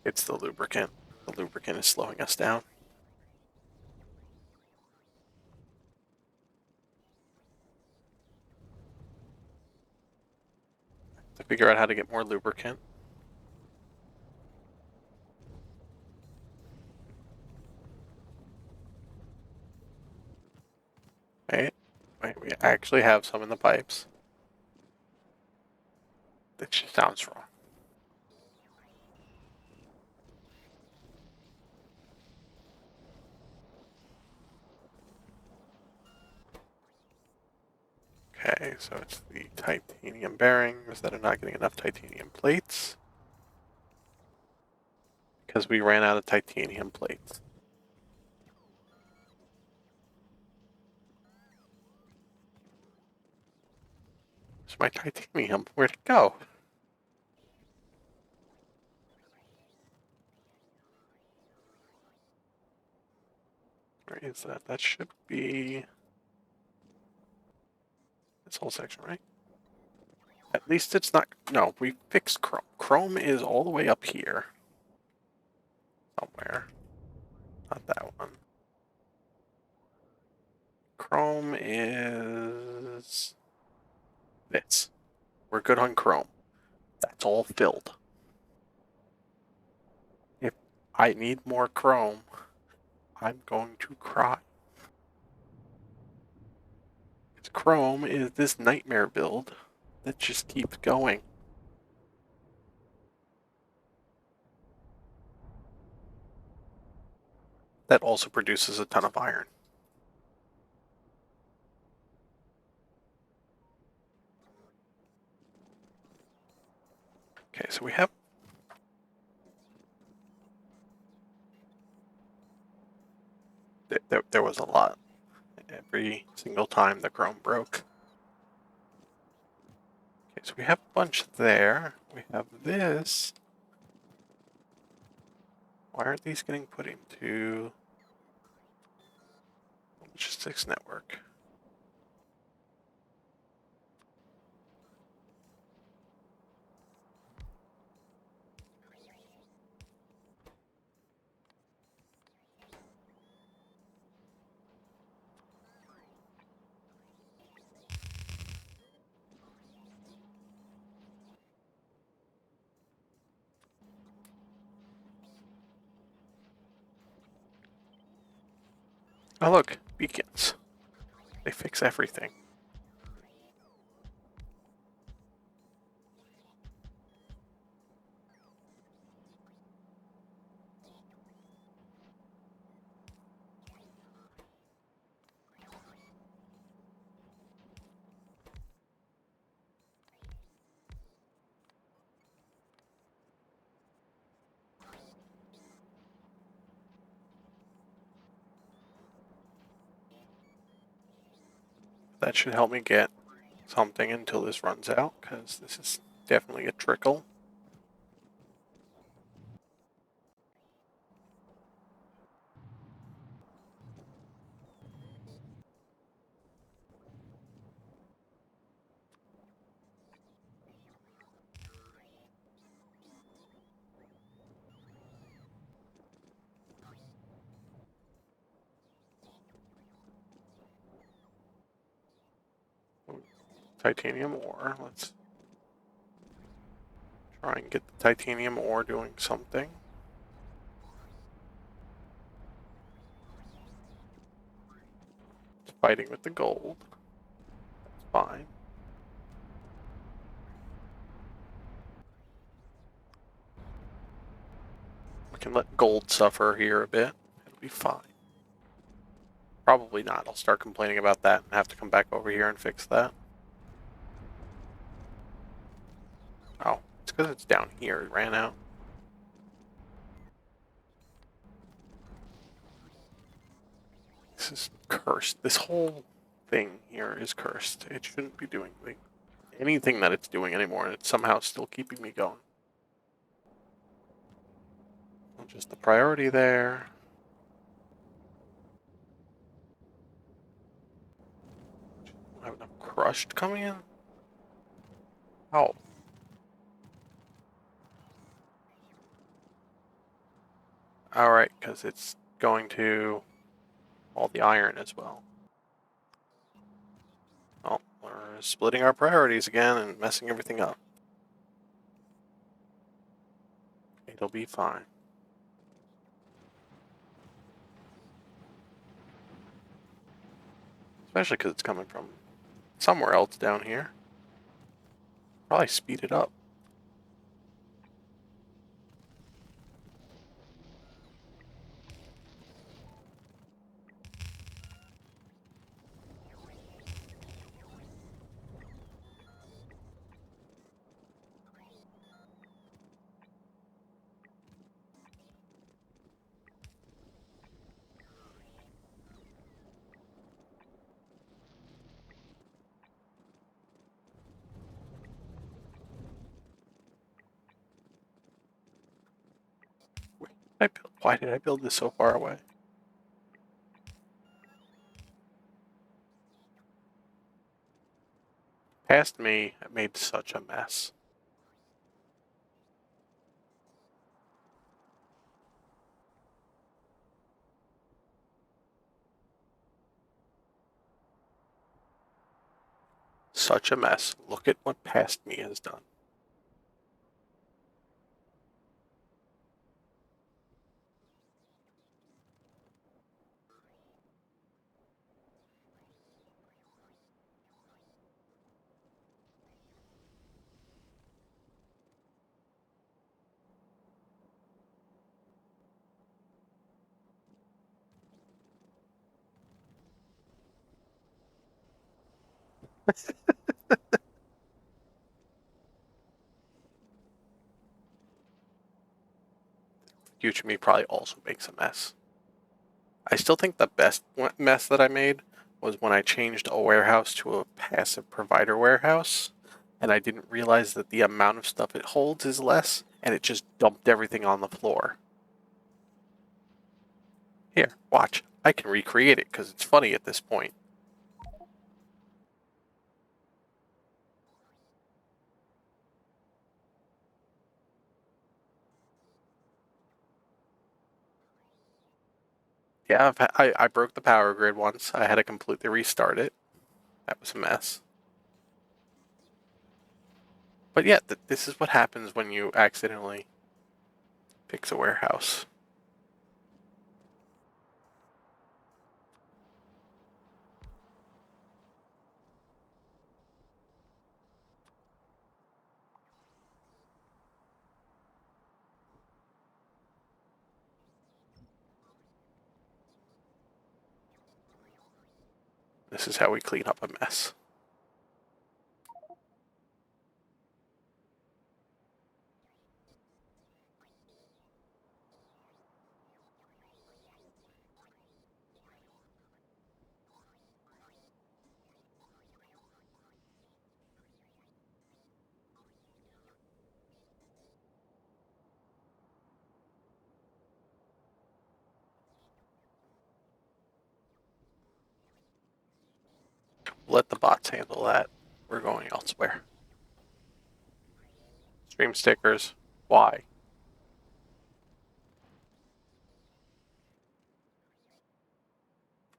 It's the lubricant. The lubricant is slowing us down. To figure out how to get more lubricant. Wait, we actually have some in the pipes. That just sounds wrong. Okay, so it's the titanium bearings that are not getting enough titanium plates. Because we ran out of titanium plates. Where's my titanium? Where'd it go? Where is that? That should be this whole section, right? At least it's not. No, we fixed chrome. Chrome is all the way up here. Somewhere. Not that one. Chrome is this. We're good on chrome. That's all filled. If I need more chrome, I'm going to cry. Chrome is this nightmare build that just keeps going. That also produces a ton of iron. Okay, so we have there was a lot. Every single time the chrome broke. Okay, so we have a bunch there. We have this. Why aren't these getting put into logistics network? Oh look, beacons. They fix everything. That should help me get something until this runs out, because this is definitely a trickle. titanium ore. Let's try and get the titanium ore doing something. It's fighting with the gold. That's fine. We can let gold suffer here a bit. It'll be fine. Probably not. I'll start complaining about that and have to come back over here and fix that. Oh, it's because it's down here. It ran out. This is cursed. This whole thing here is cursed. It shouldn't be doing anything that it's doing anymore, and it's somehow still keeping me going. Just the priority there. Don't have enough crushed coming in. Oh. Alright, because it's going to all the iron as well. Oh, we're splitting our priorities again and messing everything up. It'll be fine. Especially because it's coming from somewhere else down here. Probably speed it up. Why did I build this so far away? Past me, I made such a mess. Such a mess. Look at what past me has done. Future me probably also makes a mess. I still think the best mess that I made was when I changed a warehouse to a passive provider warehouse, and I didn't realize that the amount of stuff it holds is less, and it just dumped everything on the floor. Here, watch. I can recreate it because it's funny at this point. Yeah, I broke the power grid once. I had to completely restart it. That was a mess. But yeah, this is what happens when you accidentally fix a warehouse. This is how we clean up a mess. Let the bots handle that. We're going elsewhere. Stream stickers. Why?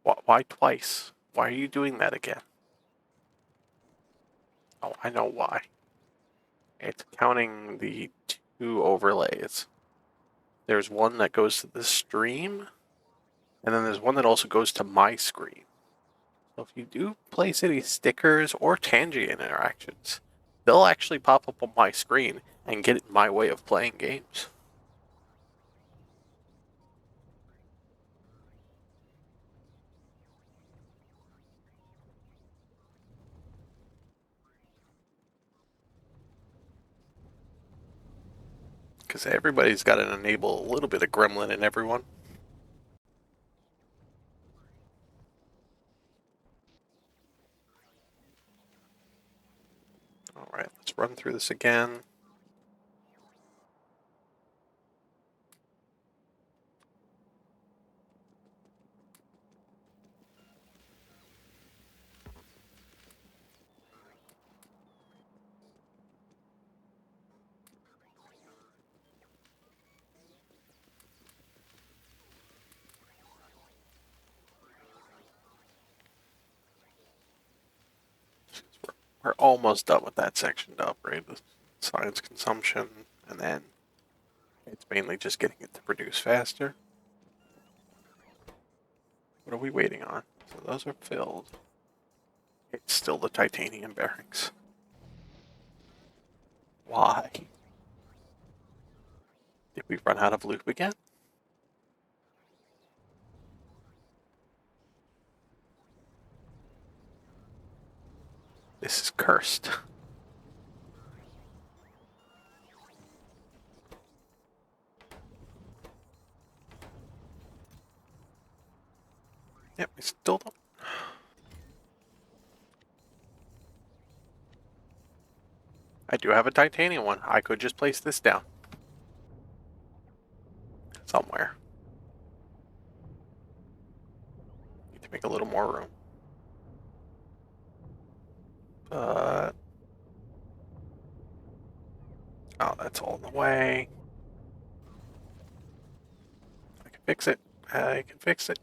Why twice? Why are you doing that again? Oh, I know why. It's counting the two overlays. There's one that goes to the stream, and then there's one that also goes to my screen. So if you do place any stickers or tangent interactions, they'll actually pop up on my screen and get in my way of playing games. Because everybody's got to enable a little bit of gremlin in everyone. Alright, let's run through this again. We're almost done with that section to upgrade the science consumption, and then it's mainly just getting it to produce faster. What are we waiting on? So those are filled. It's still the titanium bearings. Why? Did we run out of loop again? This is cursed. Yep, we still don't. I do have a titanium one. I could just place this down. Somewhere. Need to make a little more room. But... oh, that's all in the way. I can fix it. I can fix it.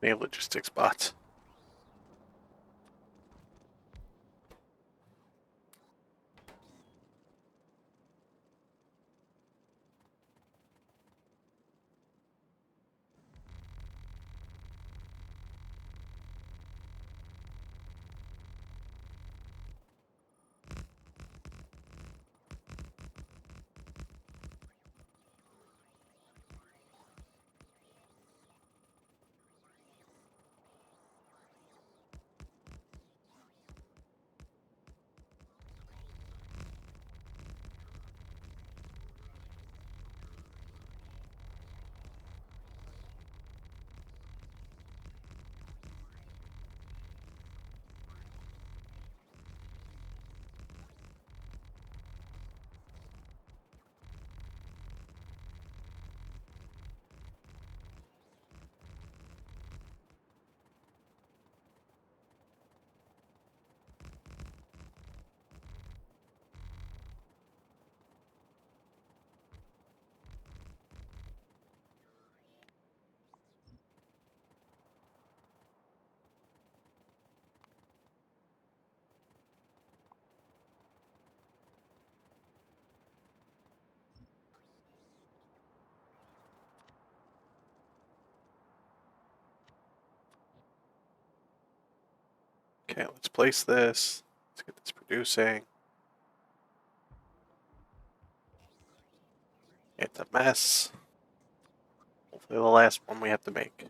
Nail logistics bots. Okay, let's place this. Let's get this producing. It's a mess. Hopefully the last one we have to make.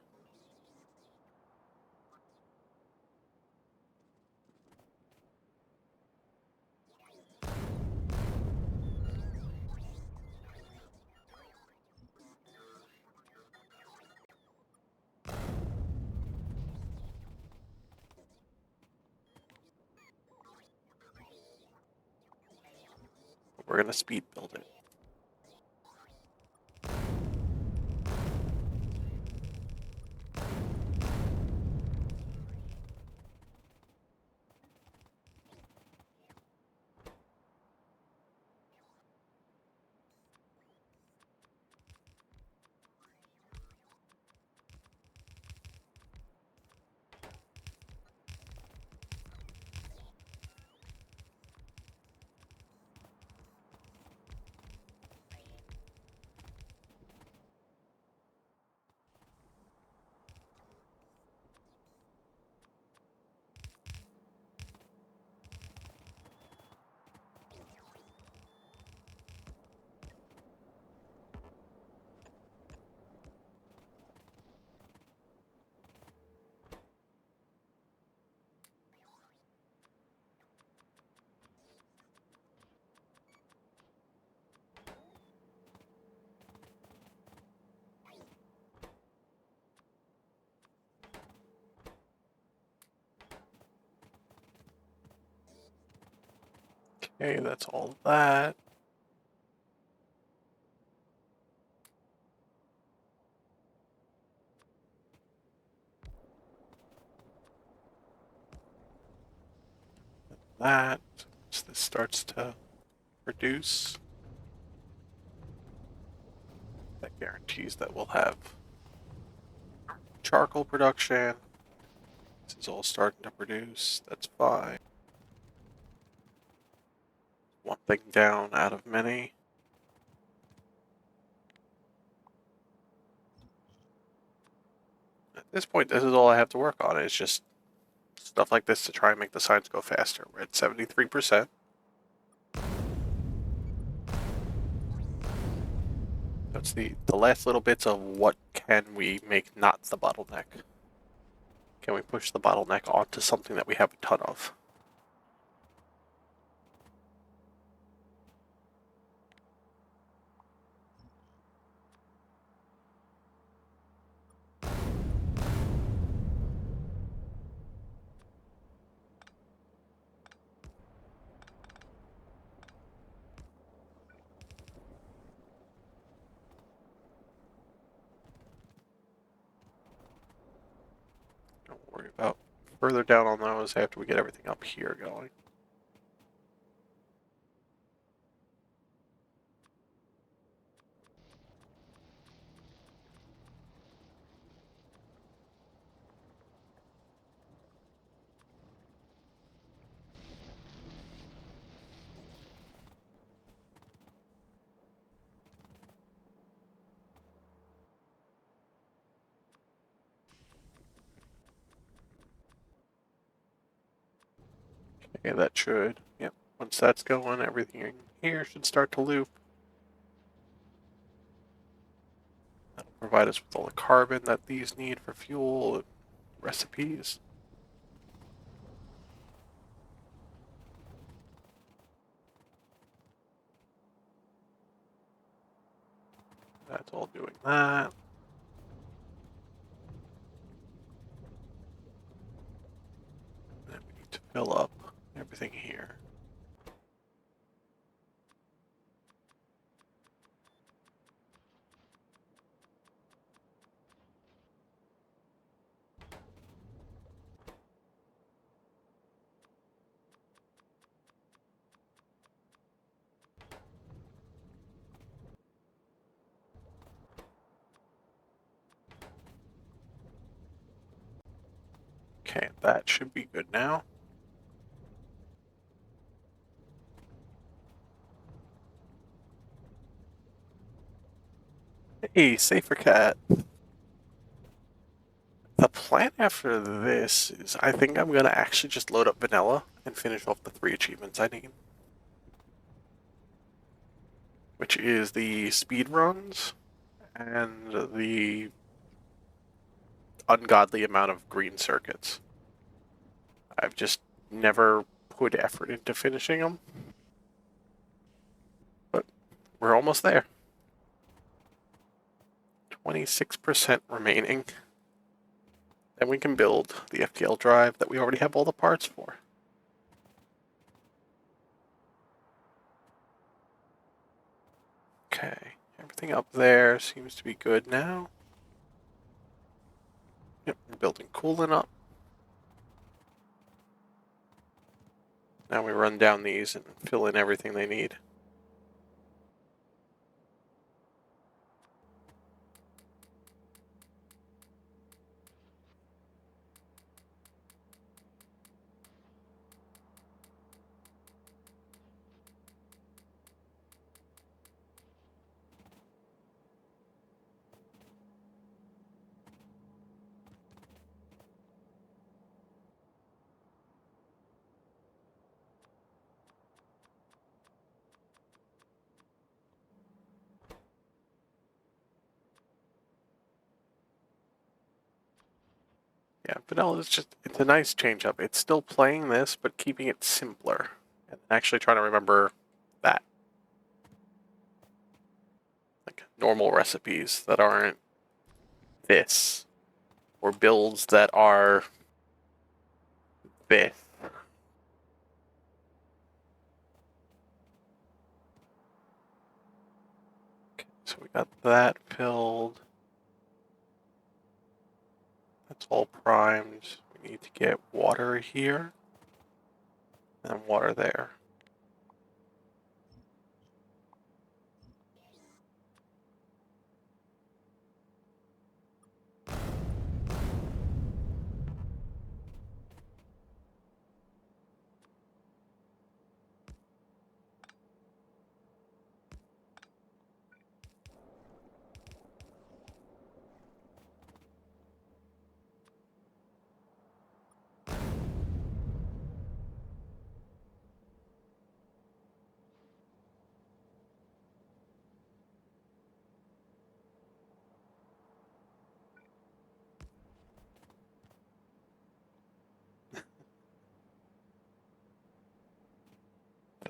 We're going to speed build it. Okay, that's all that. That. So this starts to produce. That guarantees that we'll have charcoal production. This is all starting to produce. That's fine. One thing down out of many. At this point, this is all I have to work on. It's just stuff like this to try and make the signs go faster. We're at 73%. That's the last little bits of what can we make not the bottleneck. Can we push the bottleneck onto something that we have a ton of? Don't worry about further down on those after we get everything up here going. Okay, that should. Yep. Once that's going, everything here should start to loop. That'll provide us with all the carbon that these need for fuel and recipes. That's all doing that. Then we need to fill up everything here. Okay, that should be good now. Hey, safer cat. The plan after this is I think I'm going to actually just load up vanilla and finish off the 3 achievements I need. Which is the speed runs and the ungodly amount of green circuits. I've just never put effort into finishing them. But we're almost there. 26% remaining. Then we can build the FTL drive that we already have all the parts for. Everything up there seems to be good now. Yep, we're building coolant up. Now we run down these and fill in everything they need. Yeah, vanilla is it's a nice change up. It's still playing this, but keeping it simpler. And actually trying to remember that. Like normal recipes that aren't this. Or builds that are this. Okay, so we got that filled. That's all primed. We need to get water here. And water there.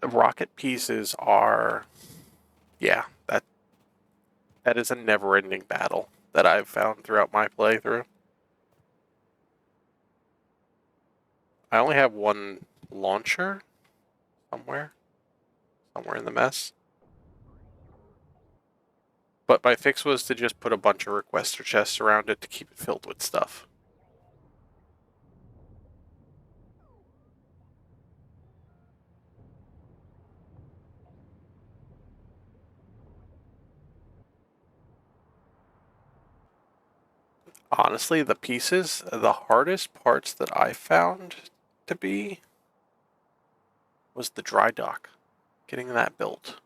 The rocket pieces are, yeah, that is a never-ending battle that I've found throughout my playthrough. I only have one launcher somewhere in the mess. But my fix was to just put a bunch of requester chests around it to keep it filled with stuff. Honestly, the pieces, the hardest parts that I found to be was the dry dock. Getting that built.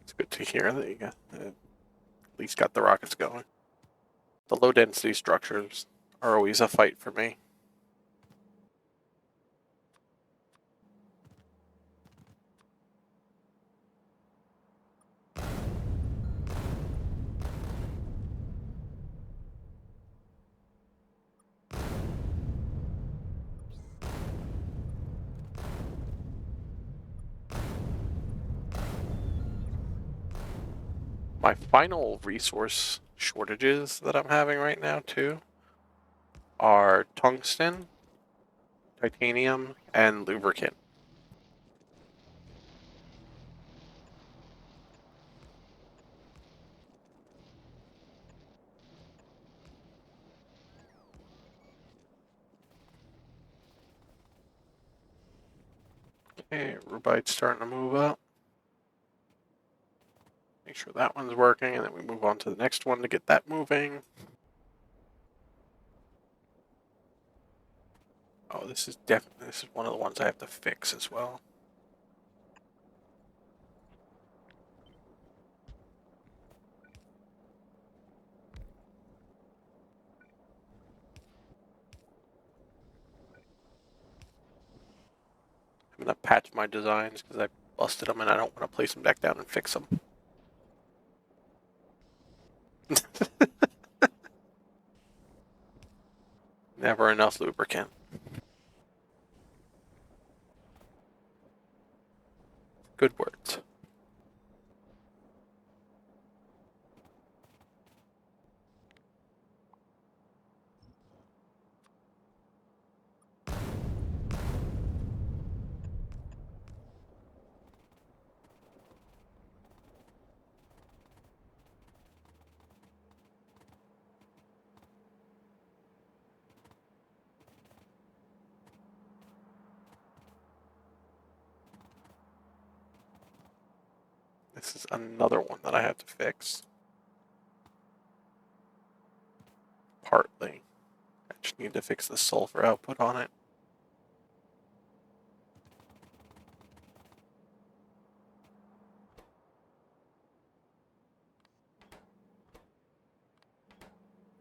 It's good to hear that you got, at least got the rockets going. The low density structures are always a fight for me. My final resource shortages that I'm having right now, too, are tungsten, titanium, and lubricant. Okay, rubite's starting to move up. Make sure that one's working, and then we move on to the next one to get that moving. Oh, this is one of the ones I have to fix as well. I'm gonna patch my designs because I busted them and I don't want to place them back down and fix them. Never enough lubricant. Good words. This is another one that I have to fix. Partly. I just need to fix the sulfur output on it.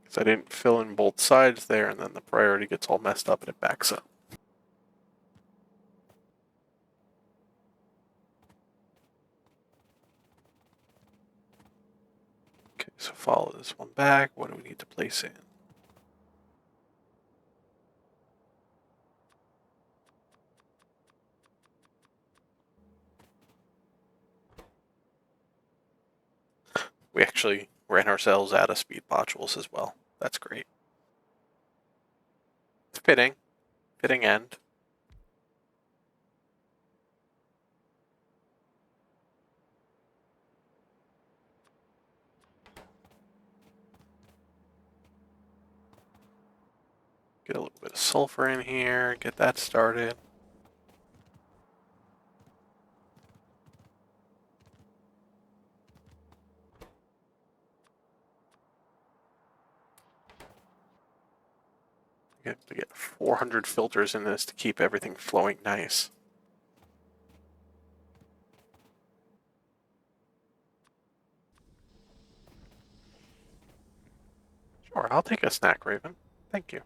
Because I didn't fill in both sides there, and then the priority gets all messed up and it backs up. Okay, so follow this one back. What do we need to place in? We actually ran ourselves out of speed modules as well. That's great. Fitting. Fitting end. Get a little bit of sulfur in here. Get that started. You have to get 400 filters in this to keep everything flowing nice. Sure, I'll take a snack, Raven. Thank you.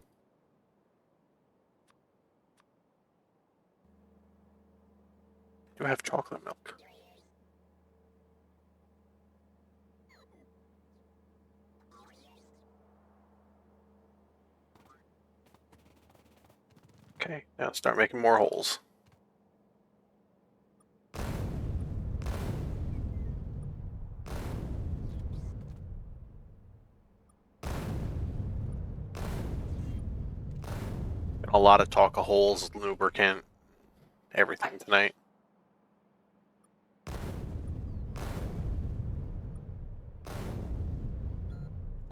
Do I have chocolate milk? Okay, now start making more holes. A lot of talk of holes, lubricant, everything tonight.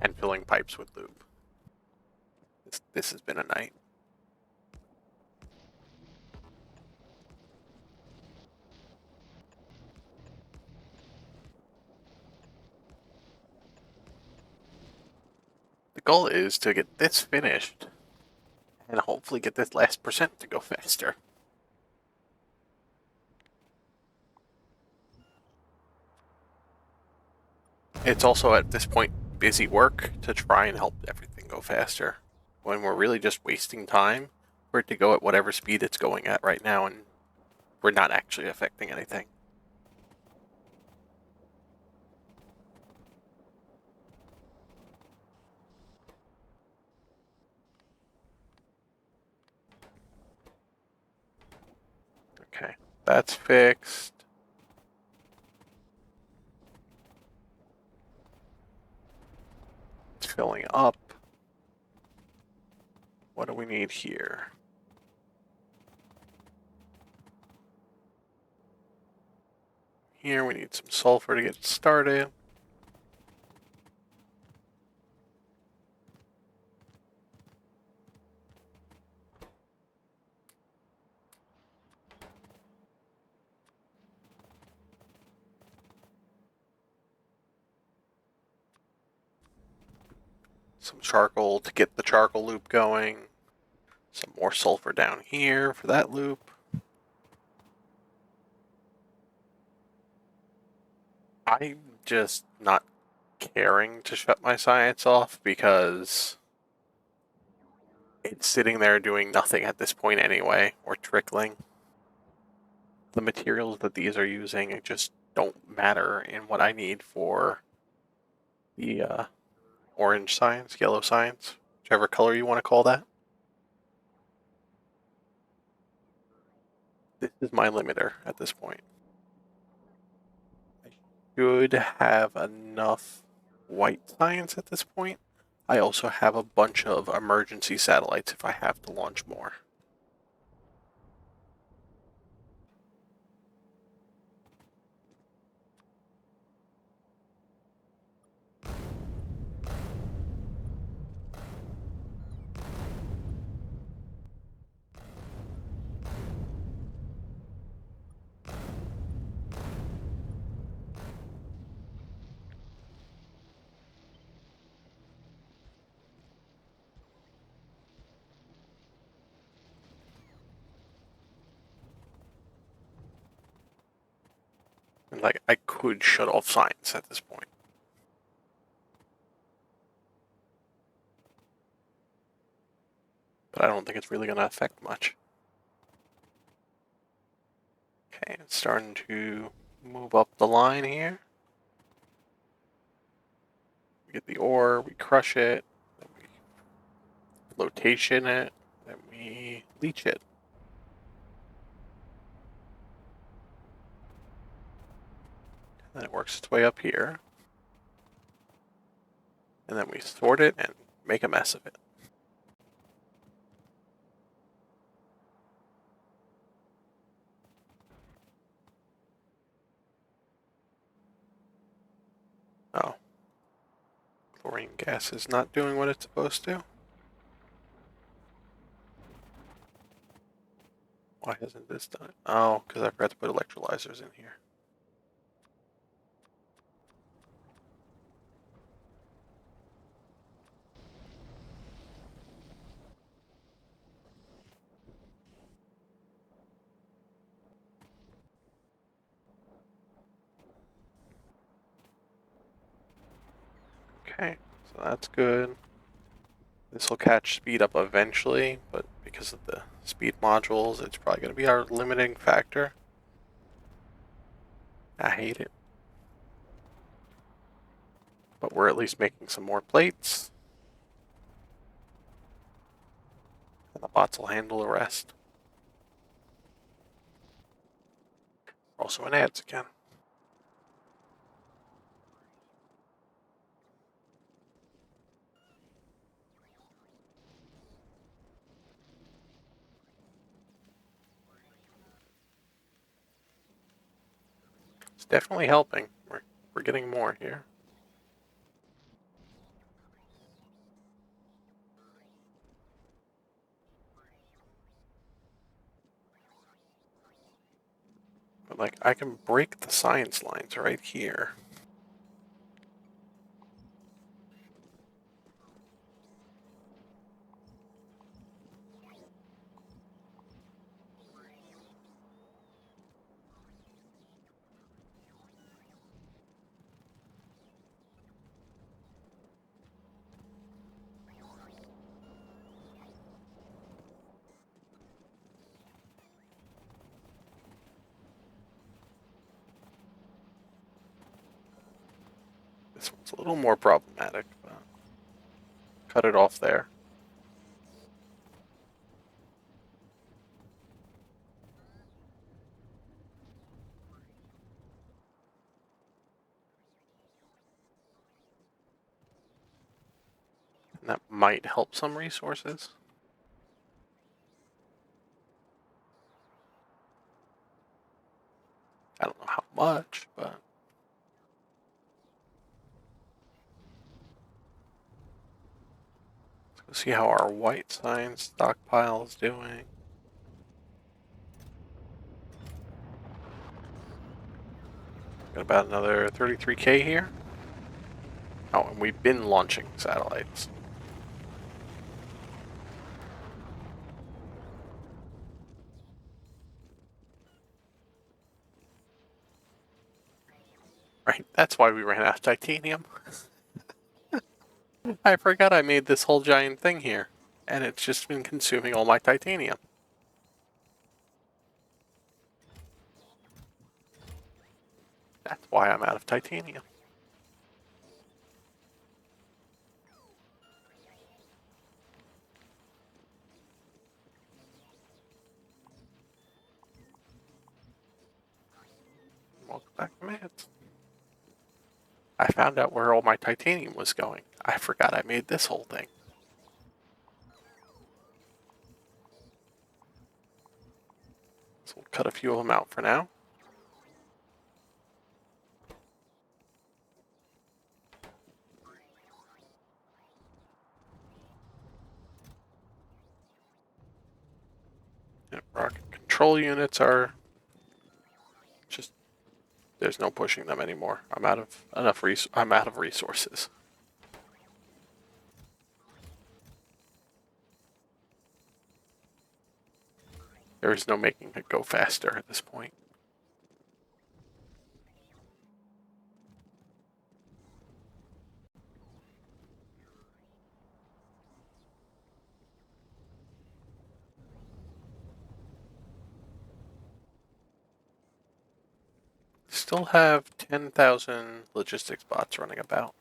And filling pipes with lube. This has been a night. The goal is to get this finished and hopefully get this last percent to go faster. It's also at this point busy work to try and help everything go faster when we're really just wasting time for it to go at whatever speed it's going at right now, and we're not actually affecting anything. Okay, that's fixed. It's filling up. What do we need here? Here we need some sulfur to get started. Some charcoal to get the charcoal loop going. Some more sulfur down here for that loop. I'm just not caring to shut my science off because it's sitting there doing nothing at this point anyway, or trickling. The materials that these are using just don't matter in what I need for the orange science, yellow science, whichever color you want to call that. This is my limiter at this point. I should have enough white science at this point. I also have a bunch of emergency satellites if I have to launch more. And like, I could shut off science at this point. But I don't think it's really going to affect much. Okay, it's starting to move up the line here. We get the ore, we crush it, then we flotation it, then we leach it. And then it works its way up here. And then we sort it and make a mess of it. Oh. Chlorine gas is not doing what it's supposed to. Why hasn't this done it? Oh, because I forgot to put electrolyzers in here. Okay, so that's good. This will catch speed up eventually, but because of the speed modules, it's probably going to be our limiting factor. I hate it. But we're at least making some more plates. And the bots will handle the rest. Also in ads again. It's definitely helping. We're getting more here. But like, I can break the science lines right here. This one's a little more problematic, but cut it off there. And that might help some resources. I don't know how much, but let's go see how our white science stockpile is doing. Got about another 33K here. Oh, and we've been launching satellites. Right, that's why we ran out of titanium. I forgot I made this whole giant thing here, and it's just been consuming all my titanium. That's why I'm out of titanium. Back commands. I found out where all my titanium was going. I forgot I made this whole thing. So we'll cut a few of them out for now. Yep, rocket control units are just, there's no pushing them anymore. I'm out of resources. There is no making it go faster at this point. Still have 10,000 logistics bots running about.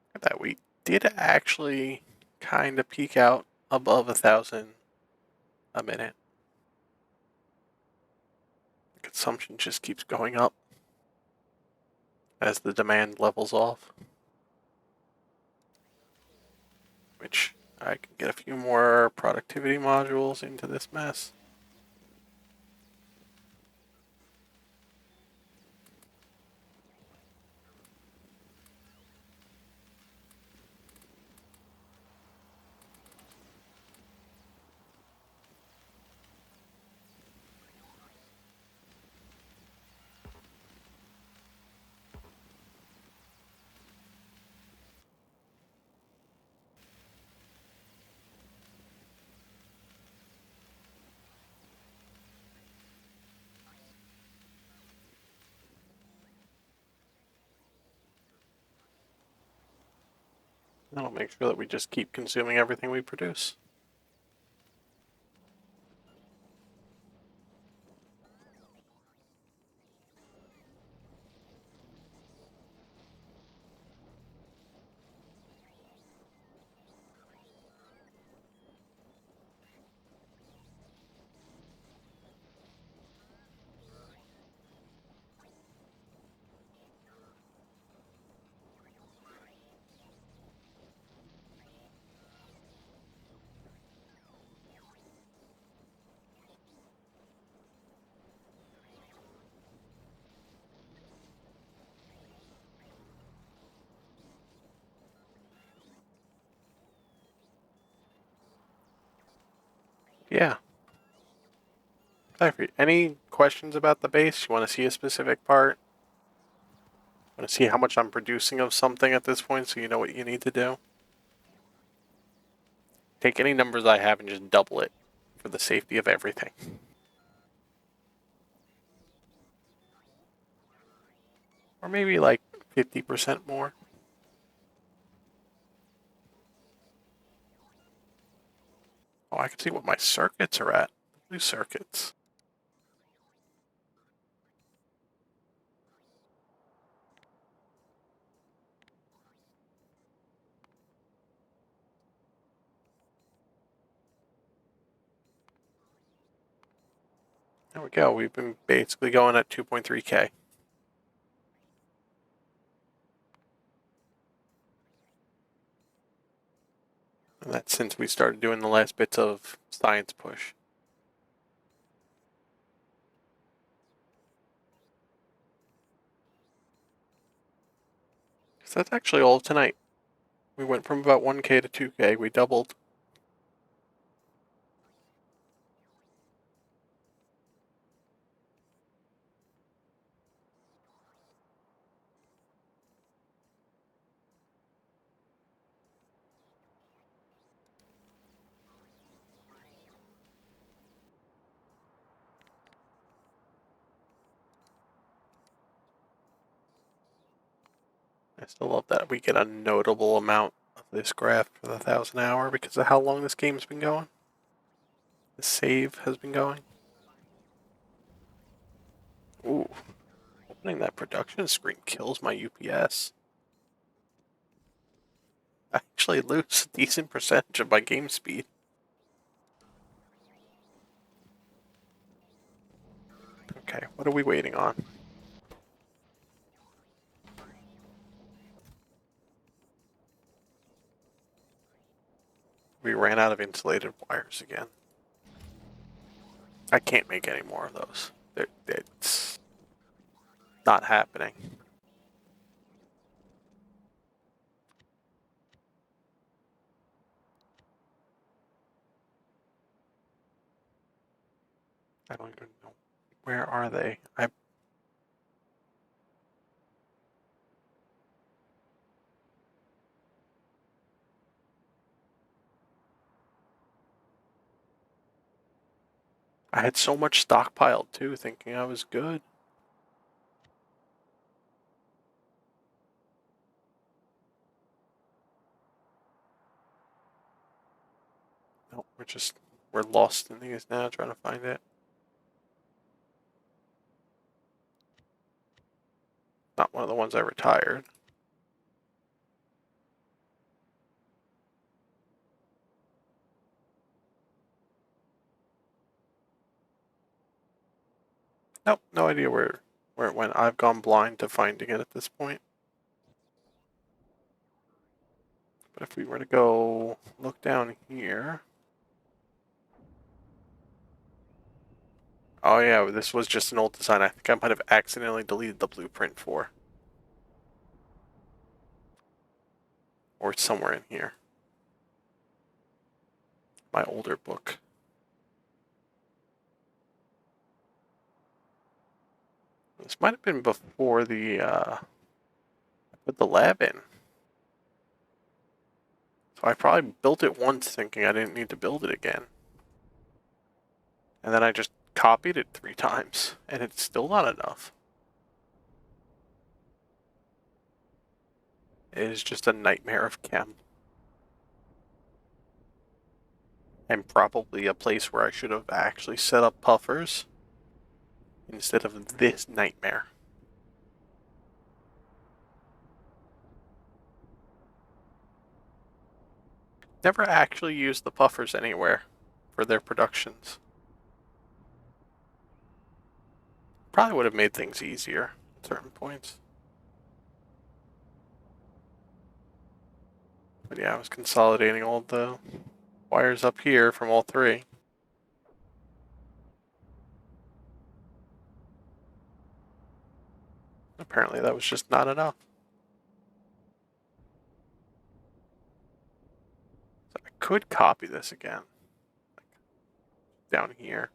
Look at that, we did actually kind of peak out above 1,000 a minute. Consumption just keeps going up as the demand levels off. Which I can get a few more productivity modules into this mess. That'll make sure that we just keep consuming everything we produce. Yeah. Any questions about the base? You want to see a specific part? Want to see how much I'm producing of something at this point so you know what you need to do? Take any numbers I have and just double it for the safety of everything. Or maybe like 50% more. Oh, I can see what my circuits are at. Blue circuits. There we go. We've been basically going at 2.3K. And that's since we started doing the last bits of science push. So that's actually all of tonight. We went from about 1K to 2K. We doubled. I still love that we get a notable amount of this graph for the 1,000 hour because of how long this game's been going. The save has been going. Ooh. Opening that production screen kills my UPS. I actually lose a decent percentage of my game speed. Okay, what are we waiting on? We ran out of insulated wires again. I can't make any more of those. It's not happening. I don't even know. Where are they? I had so much stockpiled too, thinking I was good. No, we're lost in these now, trying to find it. Not one of the ones I retired. Nope, no idea where it went. I've gone blind to finding it at this point. But if we were to go look down here. Oh yeah, this was just an old design. I think I might have accidentally deleted the blueprint for. Or it's somewhere in here. My older book. This might have been before I put the lab in. So I probably built it once thinking I didn't need to build it again. And then I just copied it 3 times, and it's still not enough. It is just a nightmare of chem. And probably a place where I should have actually set up puffers instead of this nightmare. Never actually used the puffers anywhere for their productions. Probably would have made things easier at certain points. But yeah, I was consolidating all the wires up here from all 3. Apparently that was just not enough. So I could copy this again. Down here.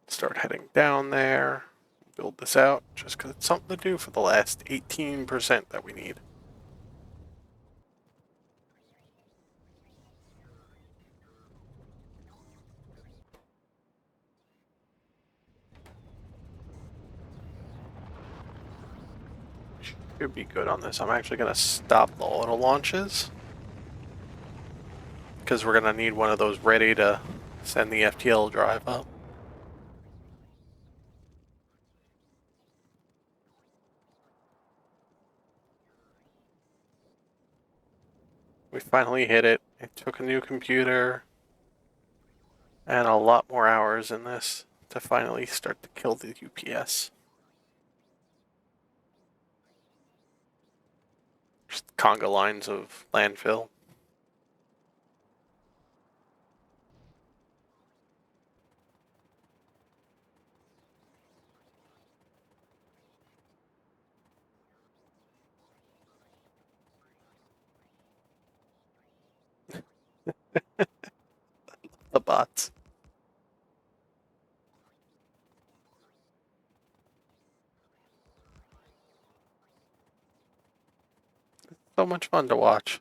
Start heading down there. Build this out just because it's something to do for the last 18% that we need. Should be good on this. I'm actually going to stop the auto launches because we're going to need one of those ready to send the FTL drive up. We finally hit it. It took a new computer and a lot more hours in this to finally start to kill the UPS. Just conga lines of landfill. The bots. so much fun to watch.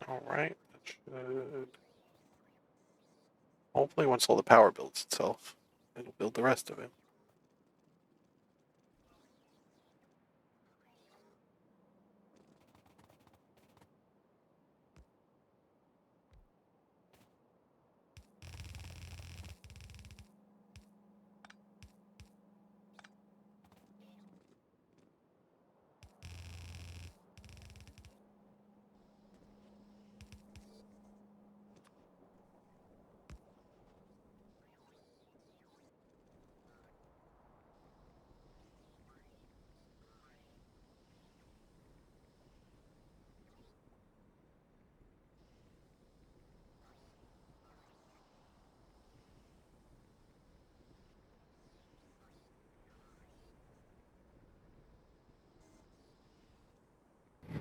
Alright, that should... Hopefully once all the power builds itself, it'll build the rest of it.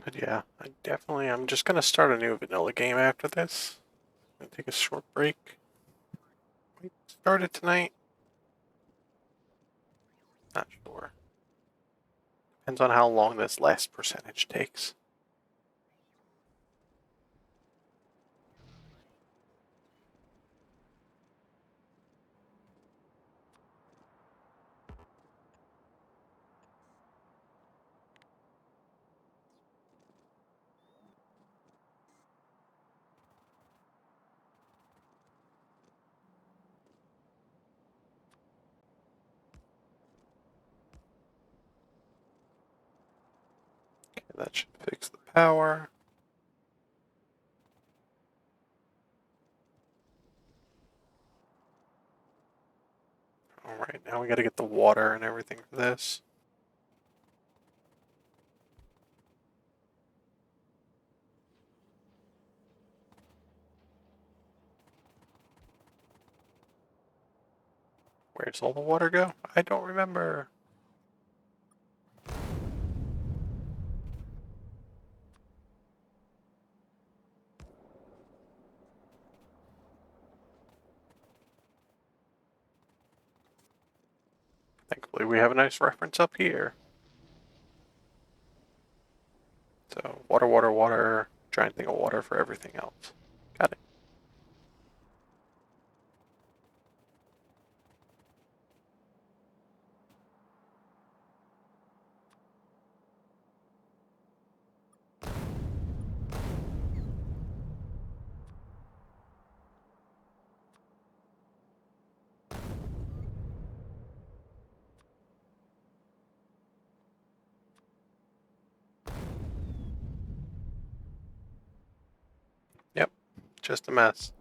But yeah, I'm just gonna start a new vanilla game after this. I'm gonna take a short break. We start it tonight? Not sure. Depends on how long this last percentage takes. Okay, that should fix the power. Alright, now we gotta get the water and everything for this. Where does all the water go? I don't remember. Thankfully, we have a nice reference up here. So, water, water, water. Giant thing of water for everything else. Got it. Yep, just a mess.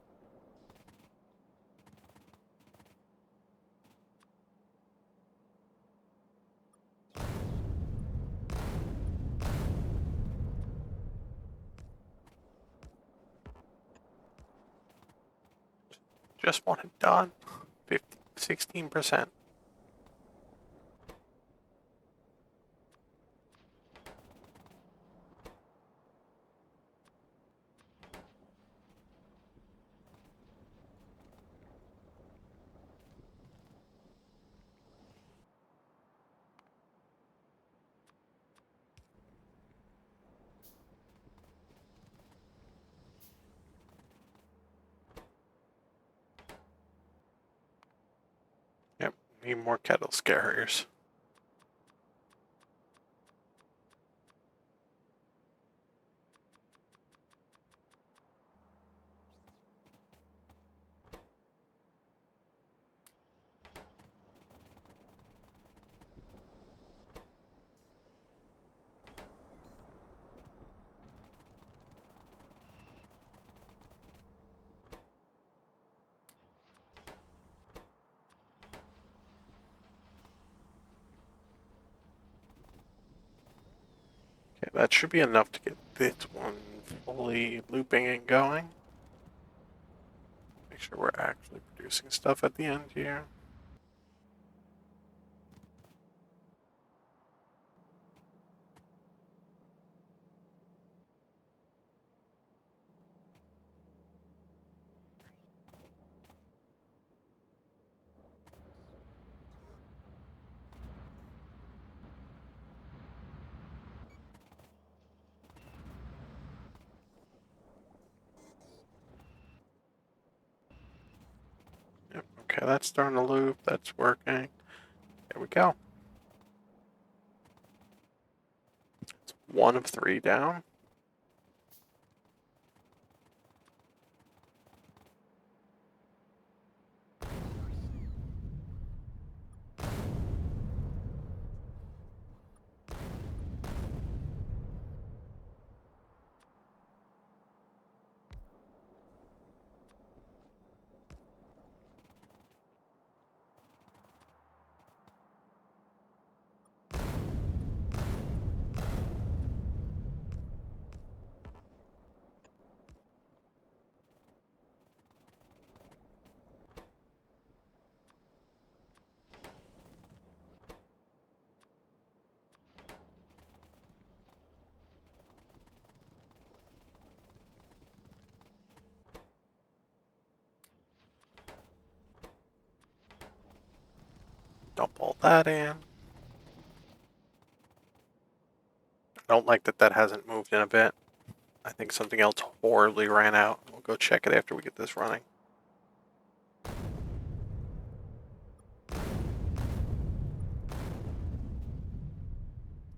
Just want it done. 16%. Need more kettle carriers. Okay, that should be enough to get this one fully looping and going. Make sure we're actually producing stuff at the end here. Yep, okay, that's starting to loop. That's working. There we go. It's 1 of 3 down. Dump all that in. I don't like that that hasn't moved in a bit. I think something else horribly ran out. We'll go check it after we get this running.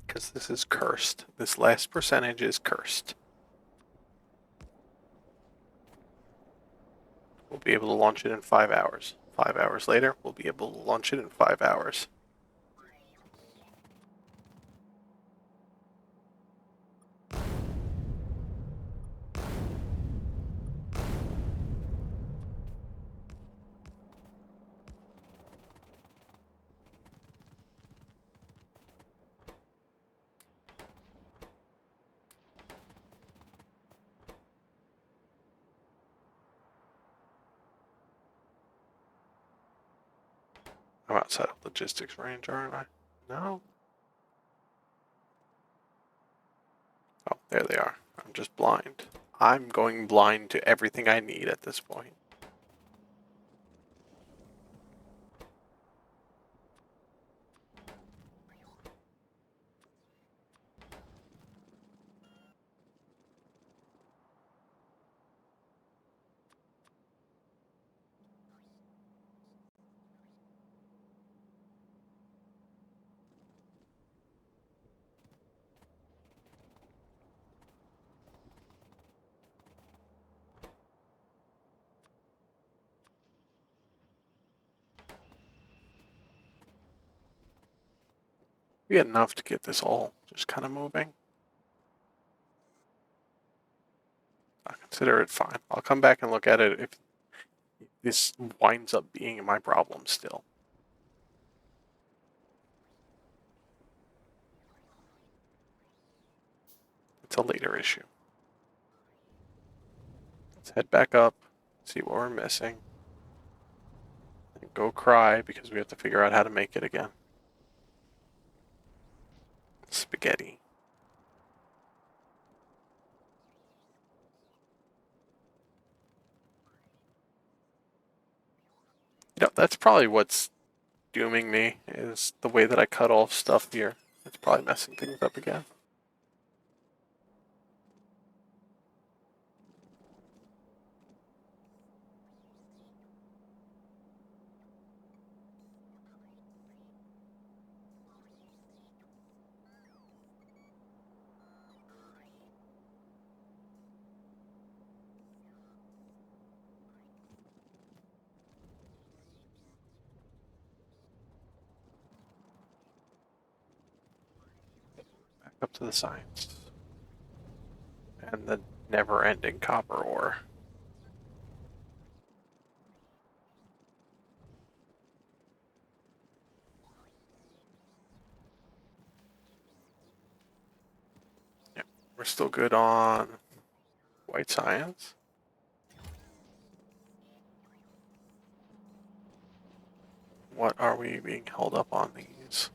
Because this is cursed. This last percentage is cursed. We'll be able to launch it in 5 hours. 5 hours later, we'll be able to launch it in 5 hours. I'm outside of logistics range, aren't I? No? Oh, there they are. I'm just blind. I'm going blind to everything I need at this point. We had enough to get this all just kind of moving. I consider it fine. I'll come back and look at it if this winds up being my problem still. It's a later issue. Let's head back up, see what we're missing, and go cry because we have to figure out how to make it again. Spaghetti. You know, that's probably what's dooming me, is the way that I cut off stuff here. It's probably messing things up again. to the science. And the never-ending copper ore. Yeah, we're still good on white science. What are we being held up on these?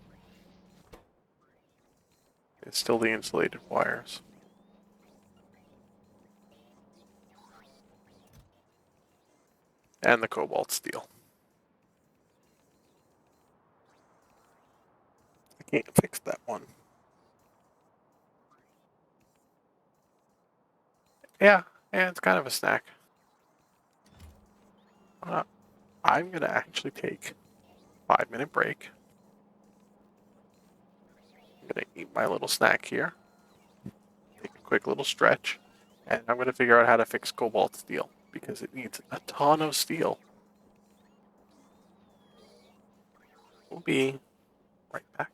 It's still the insulated wires. And the cobalt steel. I can't fix that one. Yeah, it's kind of a snack. I'm gonna actually take a 5-minute break. I'm gonna eat my little snack here. Take a quick little stretch. And I'm gonna figure out how to fix cobalt steel. Because it needs a ton of steel. We'll be right back.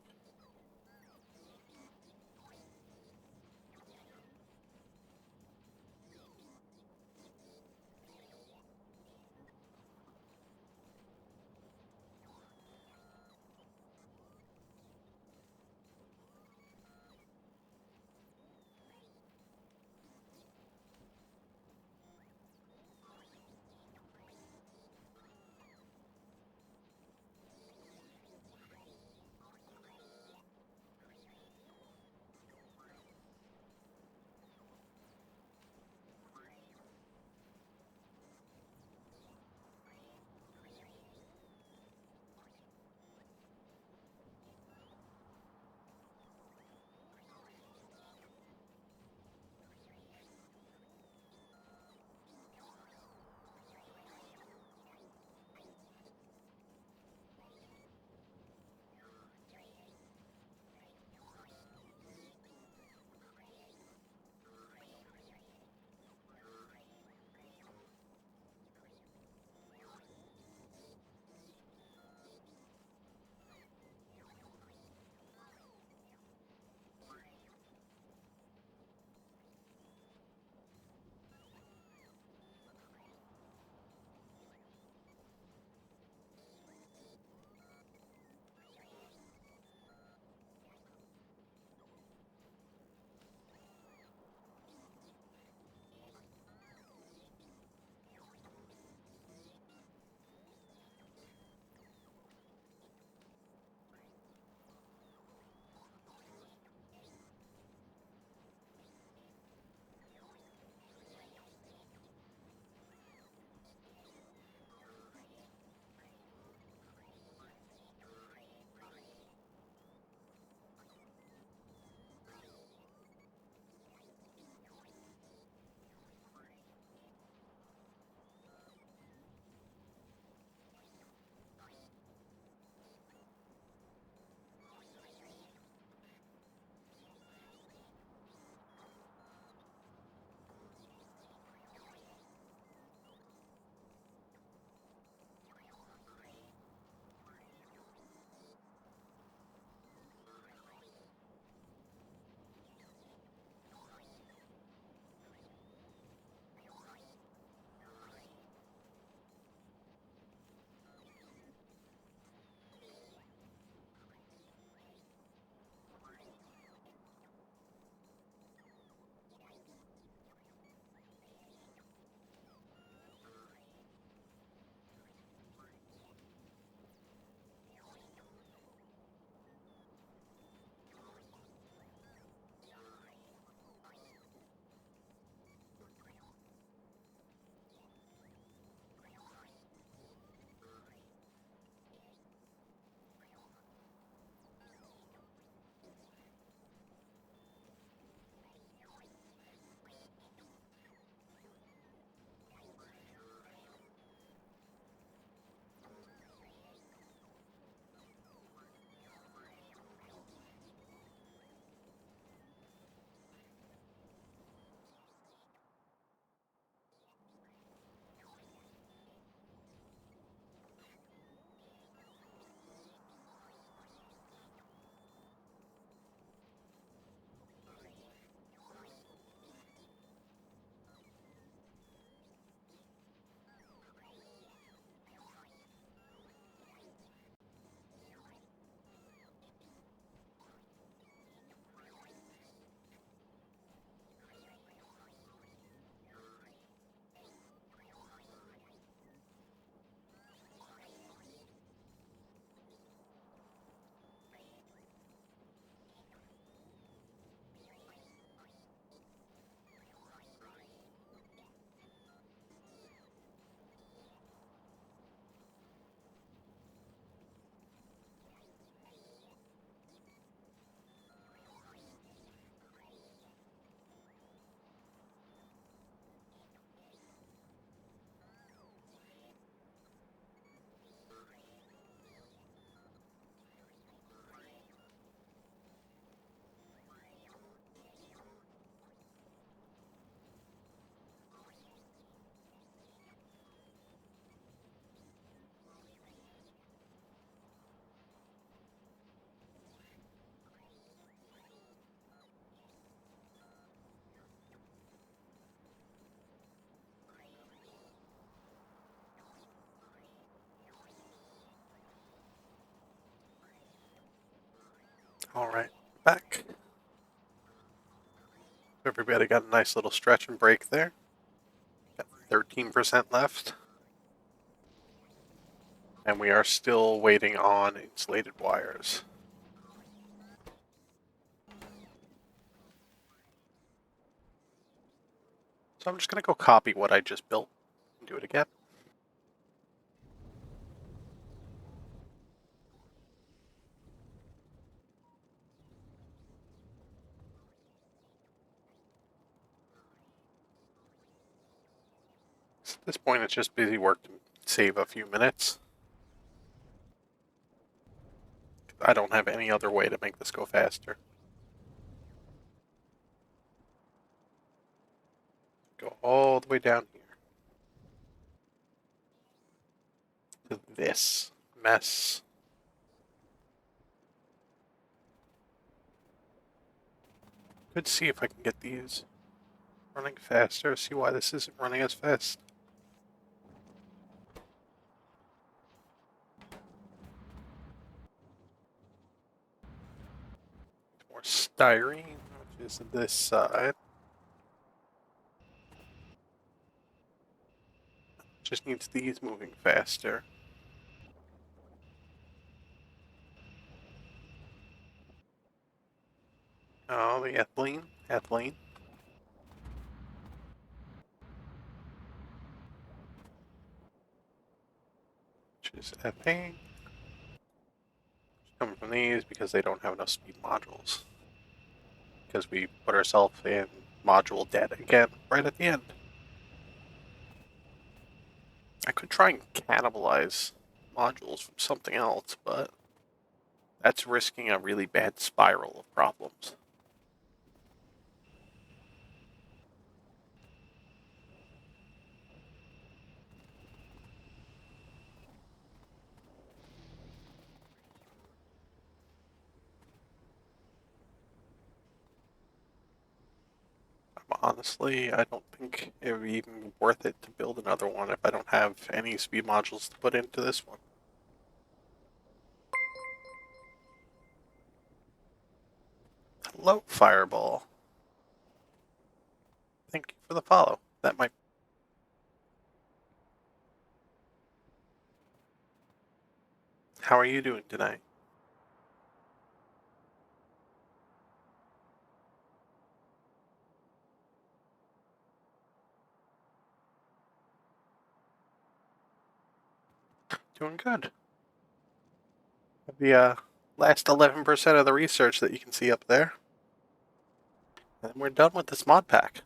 Alright, back. Everybody got a nice little stretch and break there. Got 13% left. And we are still waiting on insulated wires. So I'm just going to go copy what I just built and do it again. So at this point, it's just busy work to save a few minutes. I don't have any other way to make this go faster. Go all the way down here to this mess. Could see if I can get these running faster. See why this isn't running as fast. More styrene, which is this side. Just needs these moving faster. Oh, the ethylene. Ethylene. Which is ethane. Coming from these because they don't have enough speed modules. Because we put ourselves in module debt again right at the end. I could try and cannibalize modules from something else, but that's risking a really bad spiral of problems. Honestly, I don't think it would be even worth it to build another one if I don't have any speed modules to put into this one. Hello, Fireball. Thank you for the follow. That might... How are you doing tonight? Doing good. The last 11% of the research that you can see up there. And we're done with this mod pack.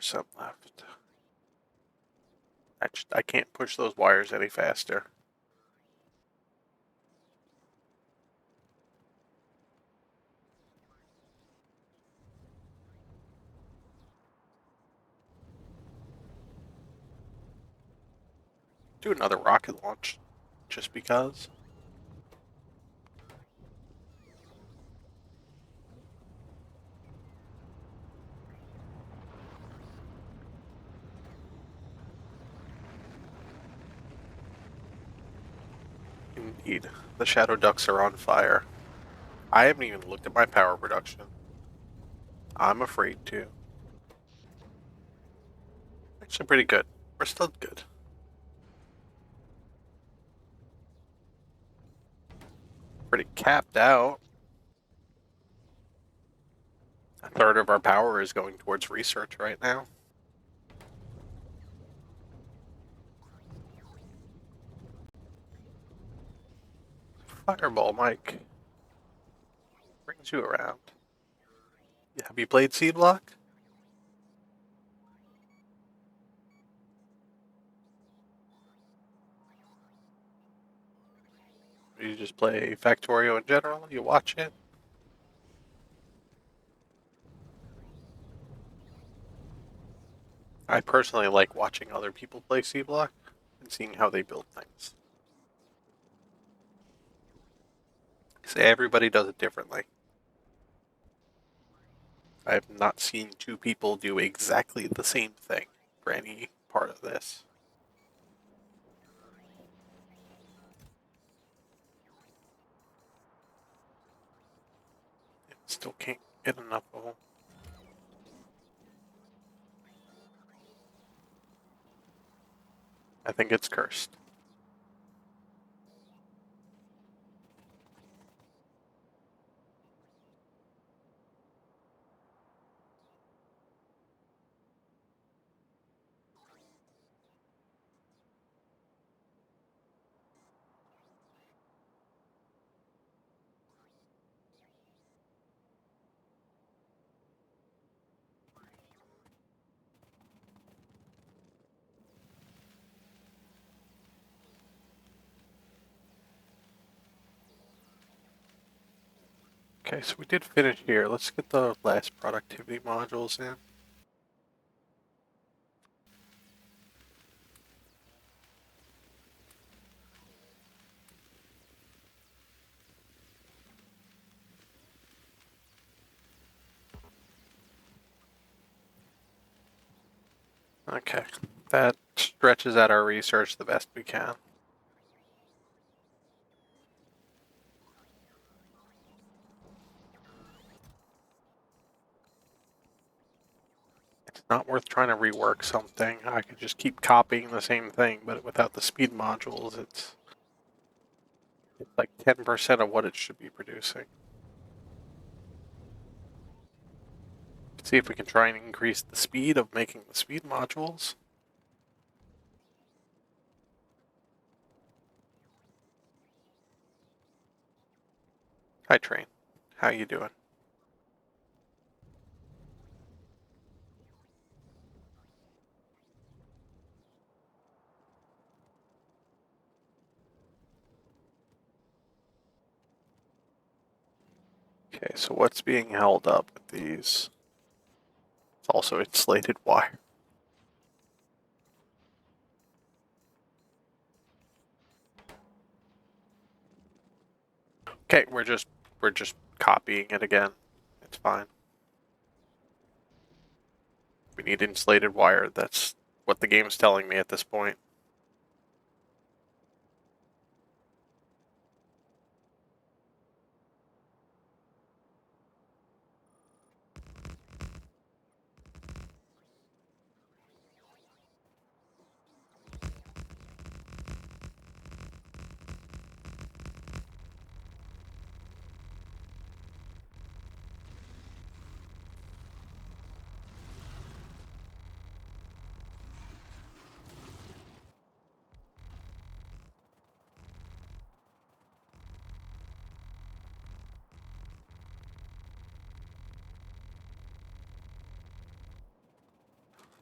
%, left. I can't push those wires any faster. Do another rocket launch, just because. Indeed, the shadow ducks are on fire. I haven't even looked at my power production. I'm afraid to. Actually pretty good. We're still good. Pretty capped out. A third of our power is going towards research right now. Fireball, Mike. Brings you around. Yeah, have you played Seablock? You just play Factorio in general? You watch it? I personally like watching other people play Seablock and seeing how they build things. Because everybody does it differently. I have not seen two people do exactly the same thing for any part of this. Still can't get enough of them. I think it's cursed. Okay, so we did finish here. Let's get the last productivity modules in. Okay, that stretches out our research the best we can. It's not worth trying to rework something. I could just keep copying the same thing, but without the speed modules, it's like 10% of what it should be producing. Let's see if we can try and increase the speed of making the speed modules. Hi, Train. How you doing? Okay, so what's being held up with these? It's also insulated wire. Okay, we're just copying it again. It's fine. We need insulated wire. That's what the game's telling me at this point.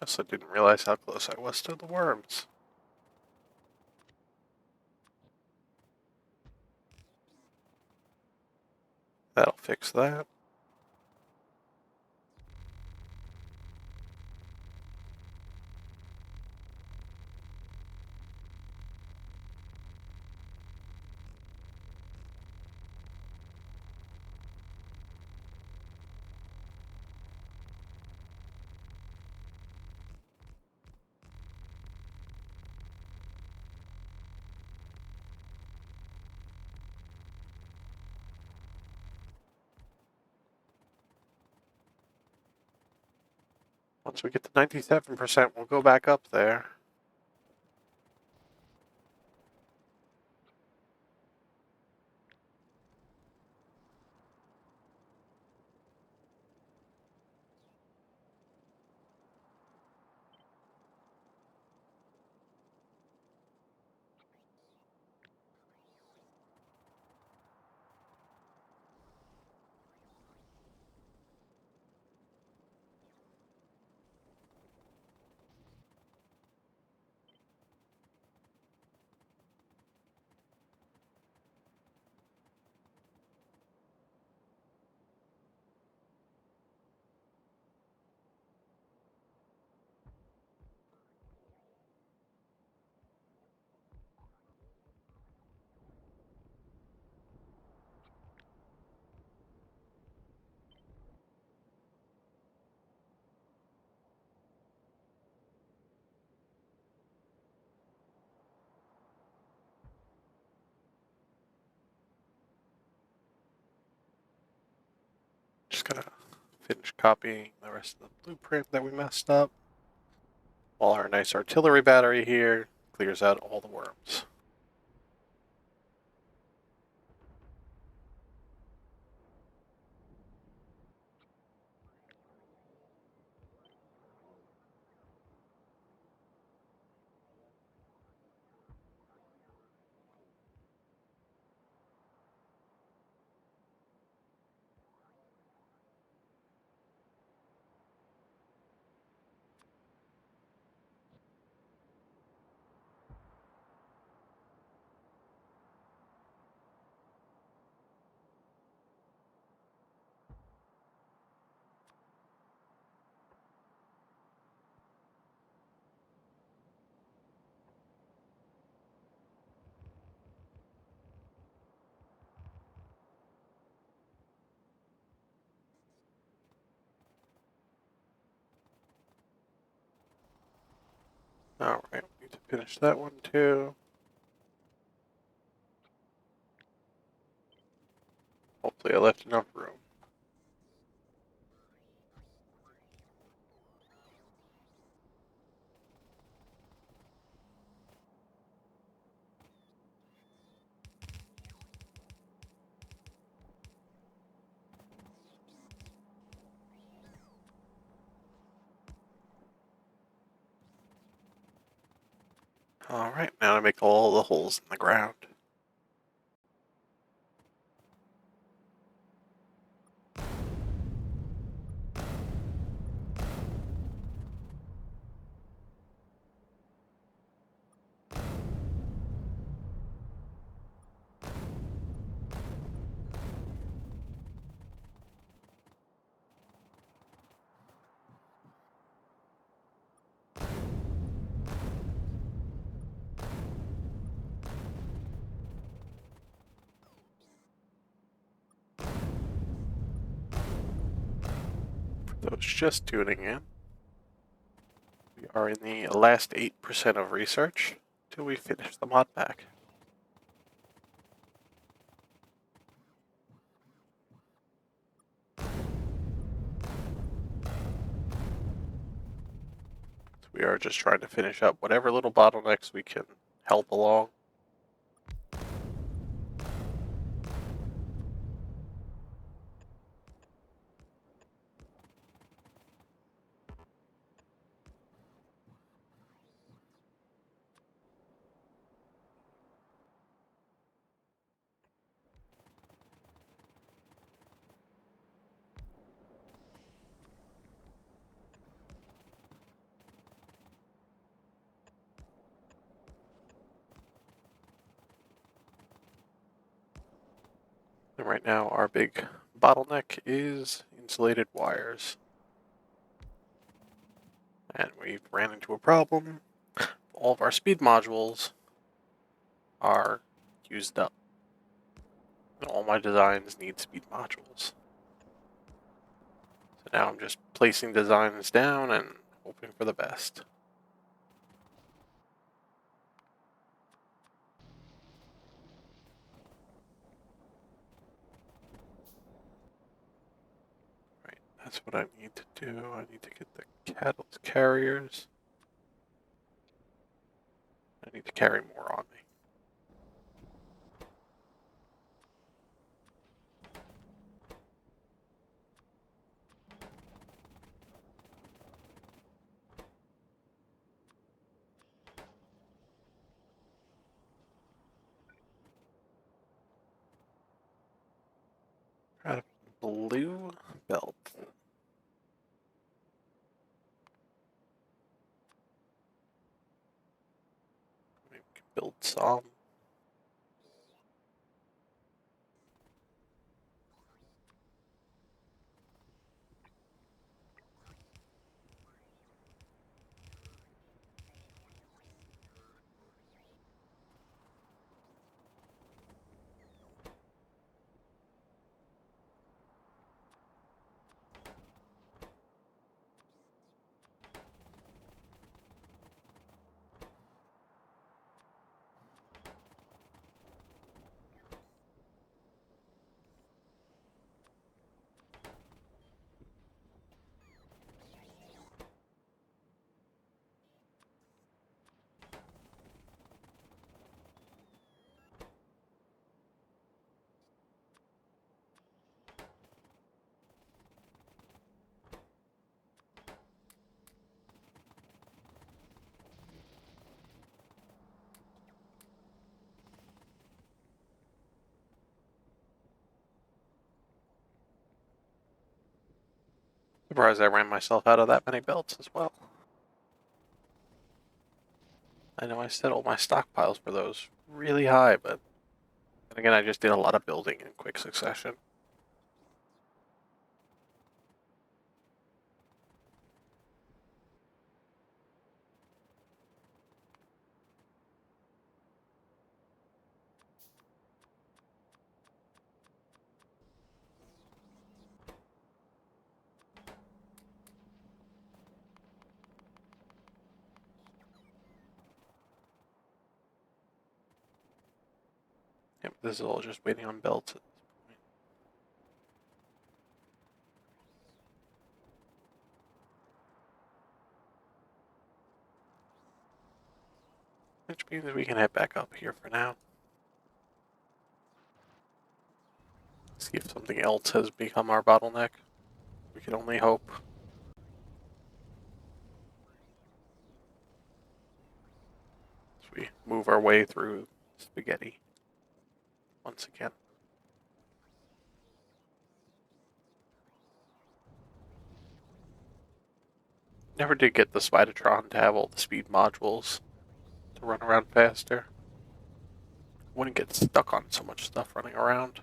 Guess I didn't realize how close I was to the worms. That'll fix that. Once we get to 97%, we'll go back up there. gonna finish copying the rest of the blueprint that we messed up. While our nice artillery battery here clears out all the worms. Alright, we need to finish that one too. Hopefully I left enough room. Alright, now I make all the holes in the ground. For those just tuning in, we are in the last 8% of research till we finish the mod pack. So we are just trying to finish up whatever little bottlenecks we can help along. And right now our big bottleneck is insulated wires. And we ran into a problem. All of our speed modules are used up. All my designs need speed modules. So now I'm just placing designs down and hoping for the best. Right, that's what I need to do. I need to get the catalyst carriers. I need to carry more on me. Got a blue belt. Maybe we can build some. Surprised I ran myself out of that many belts as well. I know I set all my stockpiles for those really high, but then again, I just did a lot of building in quick succession. Yep, this is all just waiting on belts at this point. Which means we can head back up here for now. See if something else has become our bottleneck. We can only hope. As we move our way through spaghetti once again. Never did get the Spidertron to have all the speed modules to run around faster. Wouldn't get stuck on so much stuff running around.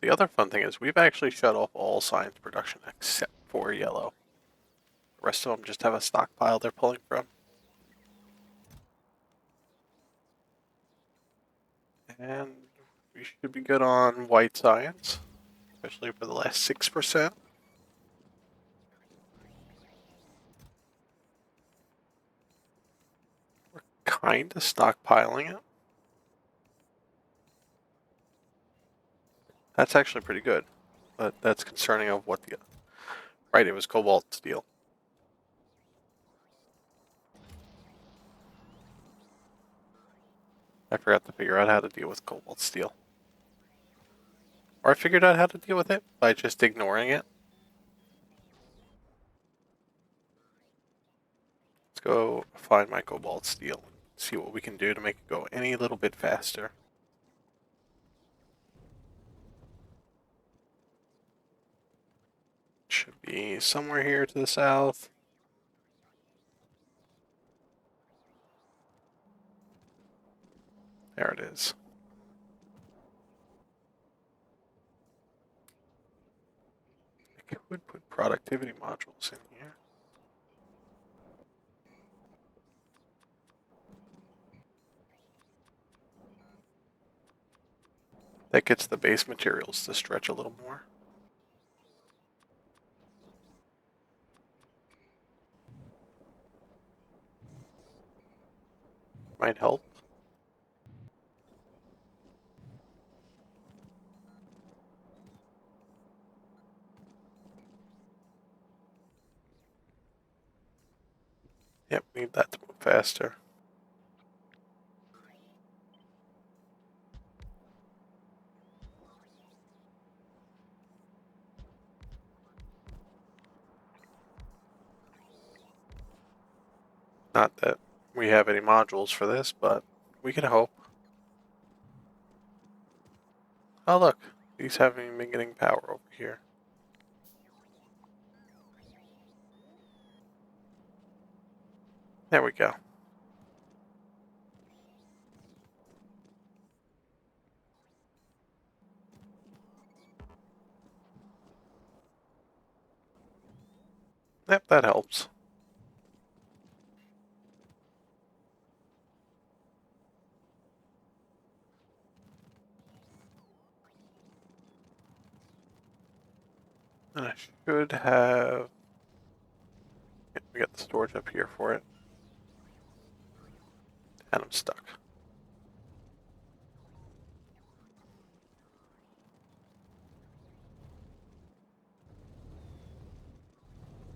The other fun thing is we've actually shut off all science production except for yellow. The rest of them just have a stockpile they're pulling from. And we should be good on white science, especially for the last 6%. We're kind of stockpiling it. That's actually pretty good, but that's concerning of what the... Right, it was cobalt steel. I forgot to figure out how to deal with cobalt steel. Or I figured out how to deal with it by just ignoring it. Let's go find my cobalt steel and see what we can do to make it go any little bit faster. Should be somewhere here to the south. There it is. I could put productivity modules in here. That gets the base materials to stretch a little more. Might help. Yep, need that to move faster. Not that we have any modules for this, but we can hope. Oh look, these haven't been getting power over here. There we go. Yep, that helps. And I should have... Yep, we got the storage up here for it. And I'm stuck.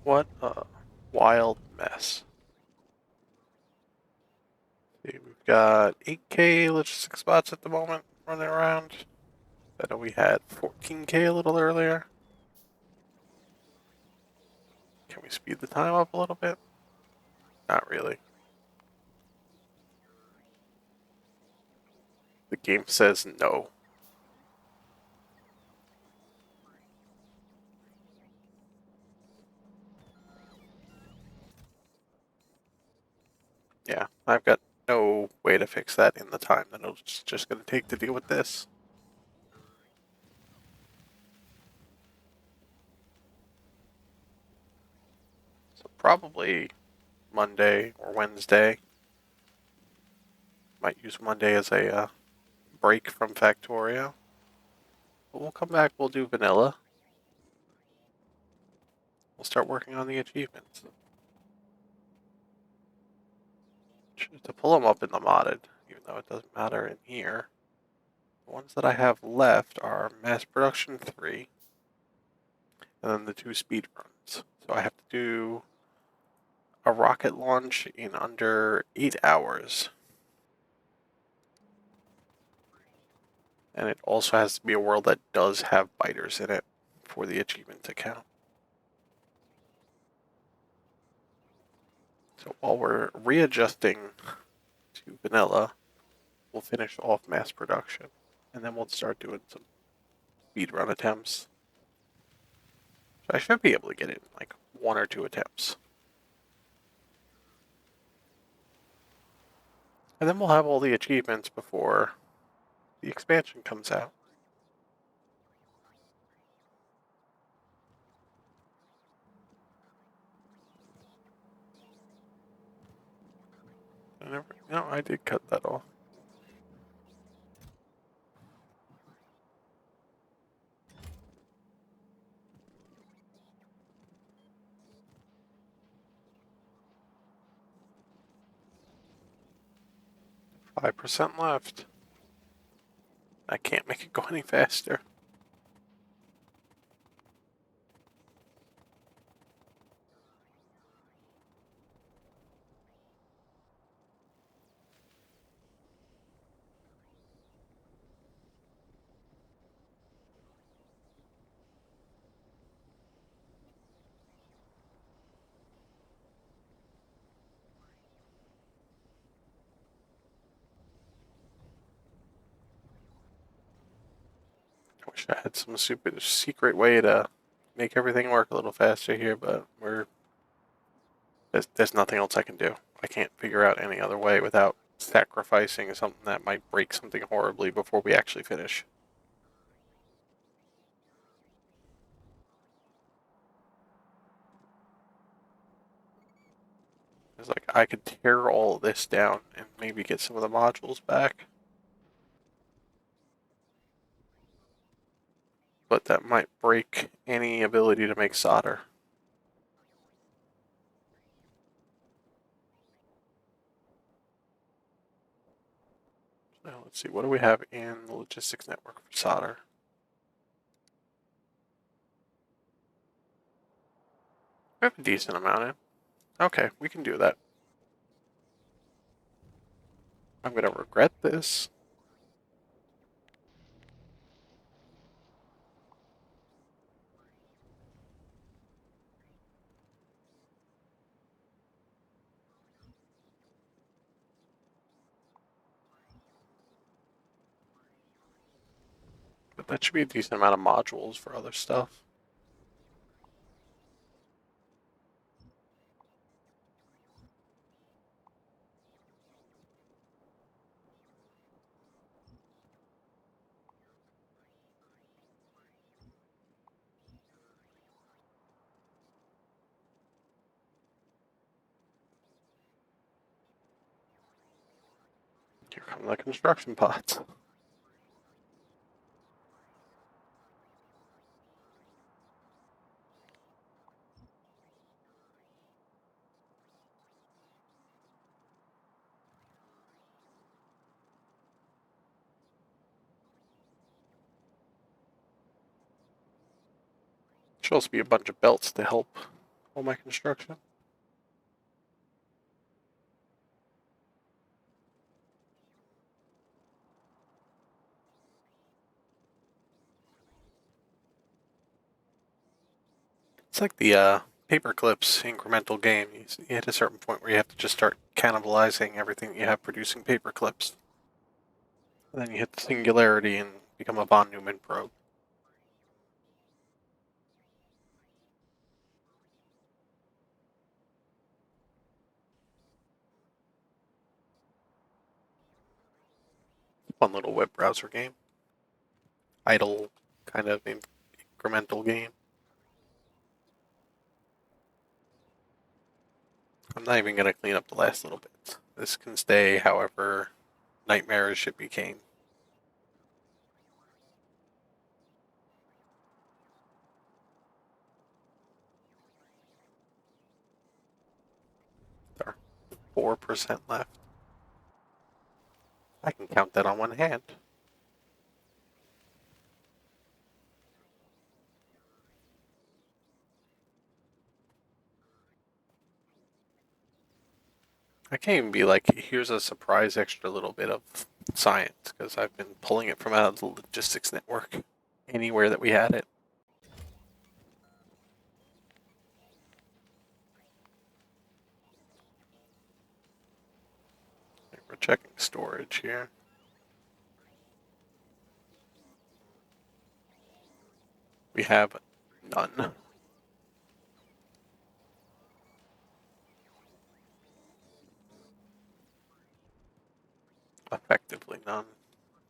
What a wild mess. See, we've got 8K logistic spots at the moment running around. I know we had 14K a little earlier. Can we speed the time up a little bit? Not really. The game says no. Yeah, I've got no way to fix that in the time that it's just going to take to deal with this. So probably Monday or Wednesday. Might use Monday as a break from Factorio. But we'll come back, we'll do vanilla. We'll start working on the achievements. To pull them up in the modded, even though it doesn't matter in here. The ones that I have left are Mass Production 3, and then the 2 speed runs. So I have to do a rocket launch in under 8 hours. And it also has to be a world that does have biters in it for the achievement to count. So while we're readjusting to vanilla, we'll finish off mass production. And then we'll start doing some speedrun attempts. So I should be able to get it in like 1 or 2 attempts. And then we'll have all the achievements before the expansion comes out. No, I did cut that off. %5 left. I can't make it go any faster. I wish I had some super secret way to make everything work a little faster here, but there's nothing else I can do. I can't figure out any other way without sacrificing something that might break something horribly before we actually finish. It's like I could tear all of this down and maybe get some of the modules back, but that might break any ability to make solder. Now let's see, what do we have in the logistics network for solder? We have a decent amount in. Okay, we can do that. I'm going to regret this. But that should be a decent amount of modules for other stuff. Here come the construction pods. Should also be a bunch of belts to help all my construction. It's like the paper clips incremental game. You hit a certain point where you have to just start cannibalizing everything you have producing paper clips. And then you hit the singularity and become a von Neumann probe. Fun little web browser game. Idle kind of incremental game. I'm not even going to clean up the last little bit. This can stay however nightmarish it became. There are 4% left. I can count that on one hand. I can't even be like, here's a surprise extra little bit of science, because I've been pulling it from out of the logistics network anywhere that we had it. We're checking storage here. We have none. Effectively none.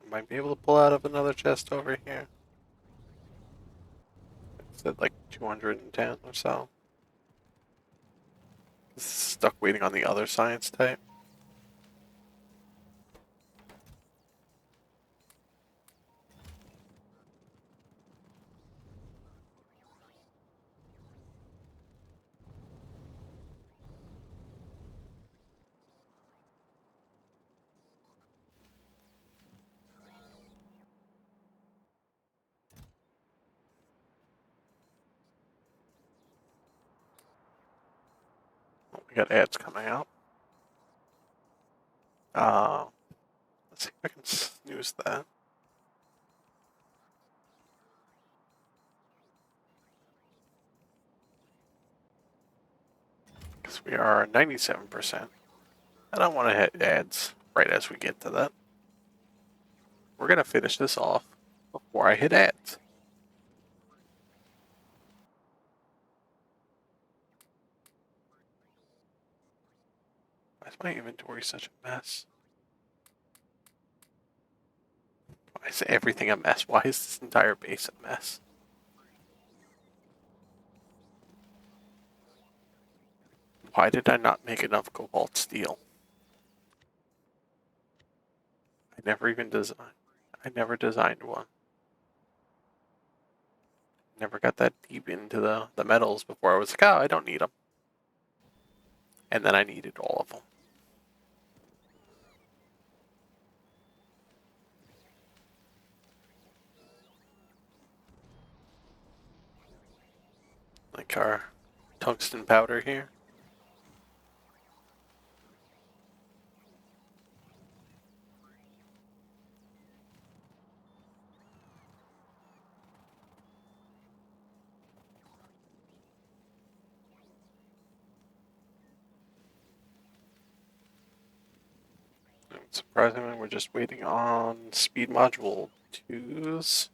I might be able to pull out of another chest over here. It's at like 210 or so. Stuck waiting on the other science type. Oh, we got ads coming out. Let's see if I can snooze that. Because we are 97%. I don't want to hit ads right as we get to that. We're going to finish this off before I hit ads. Why is my inventory such a mess? Why is everything a mess? Why is this entire base a mess? Why did I not make enough cobalt steel? I never even designed. I never designed one. Never got that deep into the metals before I was like, oh, I don't need them. And then I needed all of them. Like our tungsten powder here. And surprisingly, we're just waiting on speed module 2s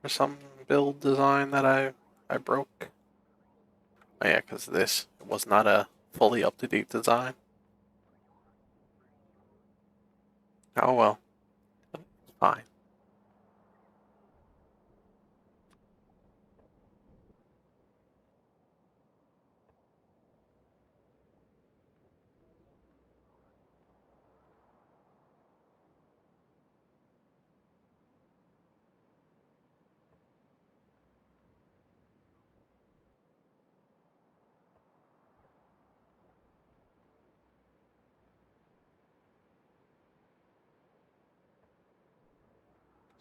for some build design that I broke. Oh yeah, because this was not a fully up-to-date design. Oh well, fine.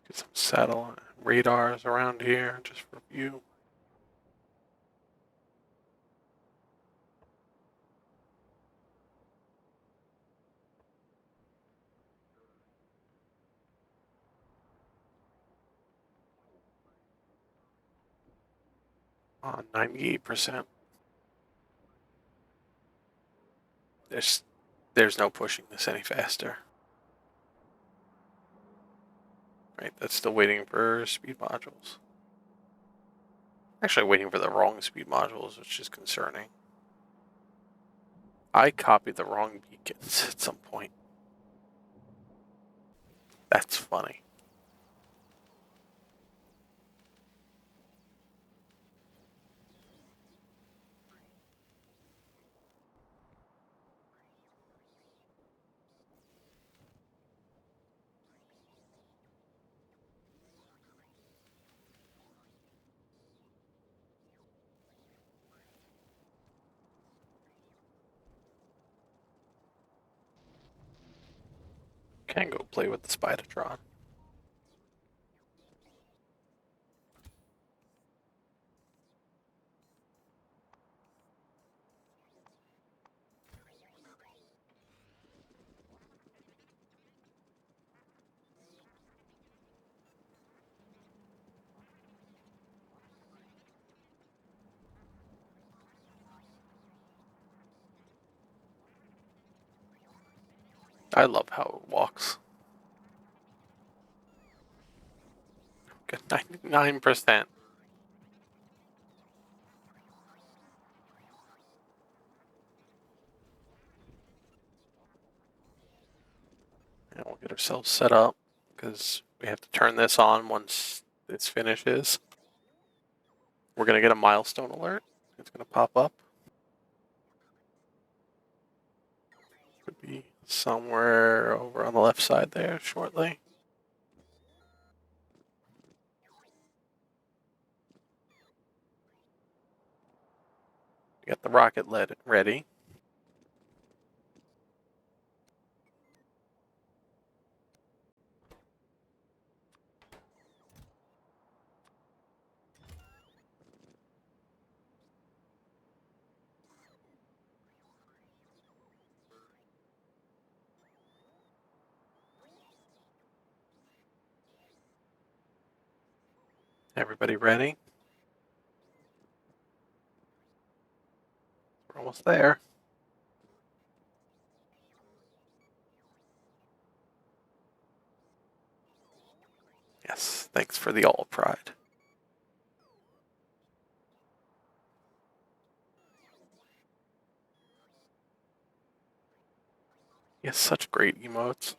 Get some satellite radars around here just for view. On 98%. There's no pushing this any faster. Right, that's still waiting for speed modules. Actually waiting for the wrong speed modules, which is concerning. I copied the wrong beacons at some point. That's funny. Can go play with the Spidertron. I love how it walks. Good 99%. And we'll get ourselves set up because we have to turn this on once this finishes. We're going to get a milestone alert. It's going to pop up. Should be somewhere over on the left side there shortly. We got the rocket lead ready. Everybody ready? We're almost there. Yes, thanks for the all pride. Yes, such great emotes.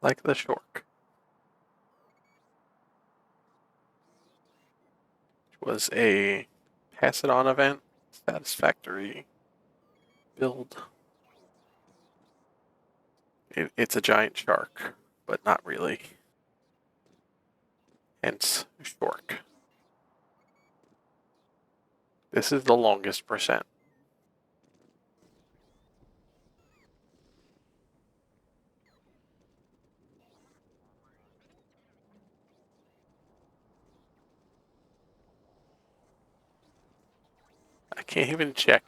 Like the Shork. Which was a pass it on event. Satisfactory build. It's a giant shark, but not really. Hence, Shork. This is the longest percent. I can't even check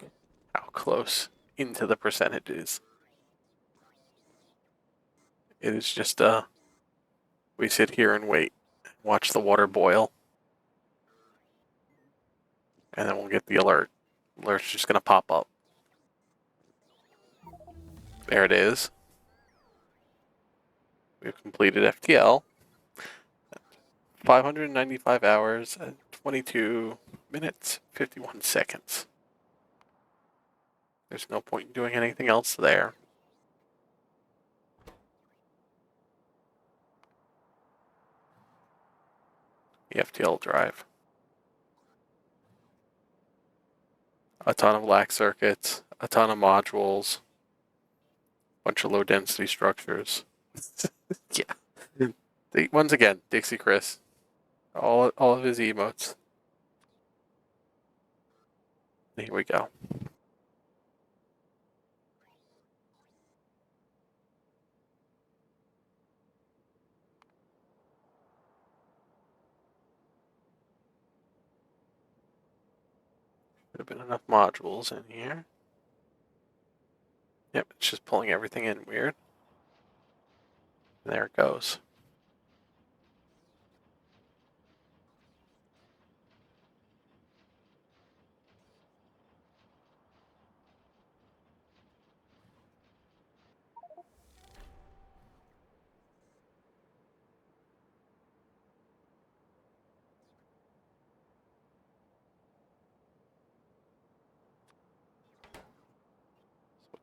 how close into the percentage is. It is just we sit here and wait, watch the water boil, and then we'll get the alert. Alert's just gonna pop up. There it is. We've completed FTL. 595 hours and 22 minutes, 51 seconds. There's no point in doing anything else there. The FTL drive. A ton of lag circuits, a ton of modules, bunch of low density structures. Yeah. Once again, Dixie Chris. All of his emotes. Here we go. Could have been enough modules in here. Yep, it's just pulling everything in weird. And there it goes.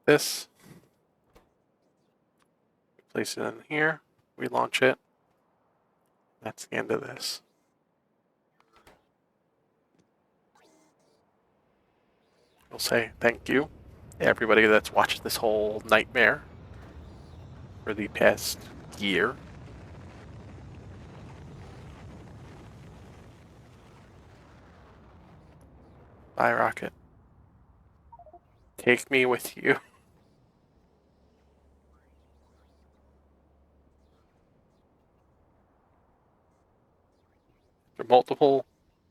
this. Place it in here. Relaunch it. That's the end of this. We'll say thank you to everybody that's watched this whole nightmare for the past year. Bye, Rocket. Take me with you. After multiple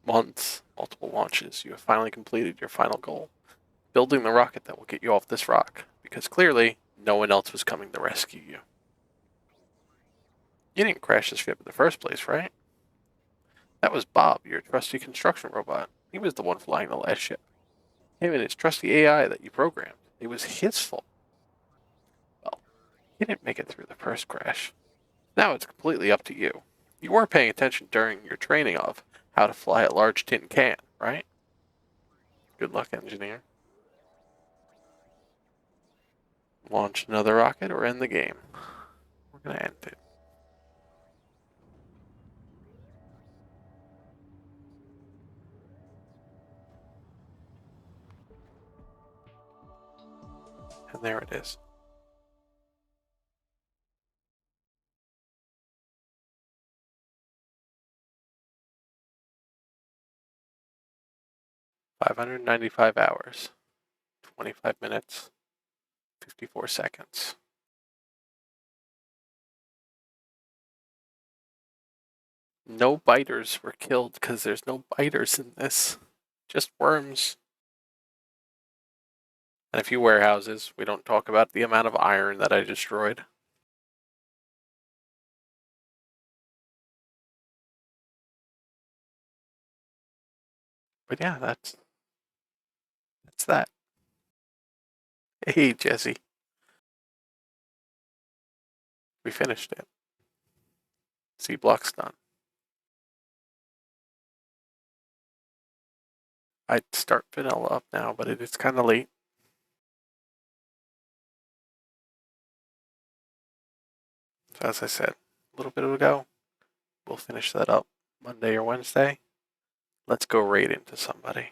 months, multiple launches, you have finally completed your final goal, building the rocket that will get you off this rock, because clearly no one else was coming to rescue you. You didn't crash the ship in the first place, right? That was Bob, your trusty construction robot. He was the one flying the last ship. Him and his trusty AI that you programmed. It was his fault. Well, he didn't make it through the first crash. Now it's completely up to you. You were paying attention during your training of how to fly a large tin can, right? Good luck, engineer. Launch another rocket or end the game. We're going to end it. And there it is. $595 hours, 25 minutes, 54 seconds. No biters were killed because there's no biters in this. Just worms. And a few warehouses. We don't talk about the amount of iron that I destroyed. But yeah, that's that. Hey, Jesse. We finished it. Seablock's done. I'd start vanilla up now, but it is kind of late. So as I said a little bit ago, we'll finish that up Monday or Wednesday. Let's go raid into somebody.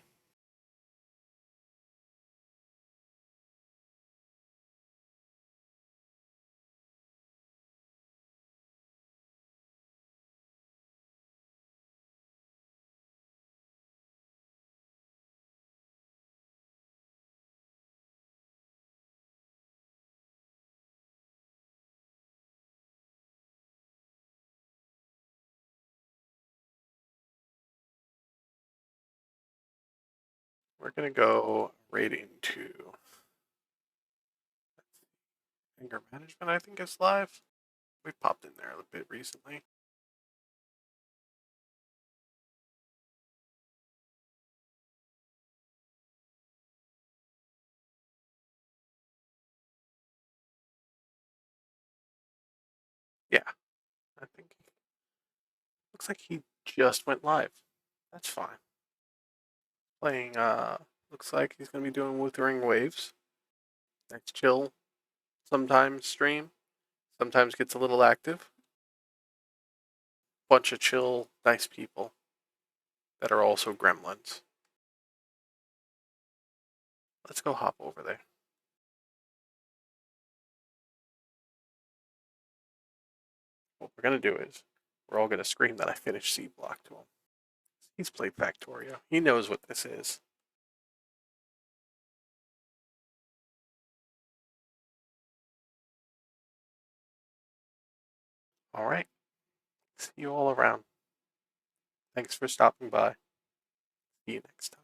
We're going to go raid into anger management, I think is live. We popped in there a bit recently. Yeah, I think looks like he just went live. That's fine. Playing, looks like he's going to be doing Wuthering Waves. That's chill. Sometimes stream. Sometimes gets a little active. Bunch of chill, nice people that are also gremlins. Let's go hop over there. What we're going to do is we're all going to scream that I finished Seablock to him. He's played Factorio. He knows what this is. All right. See you all around. Thanks for stopping by. See you next time.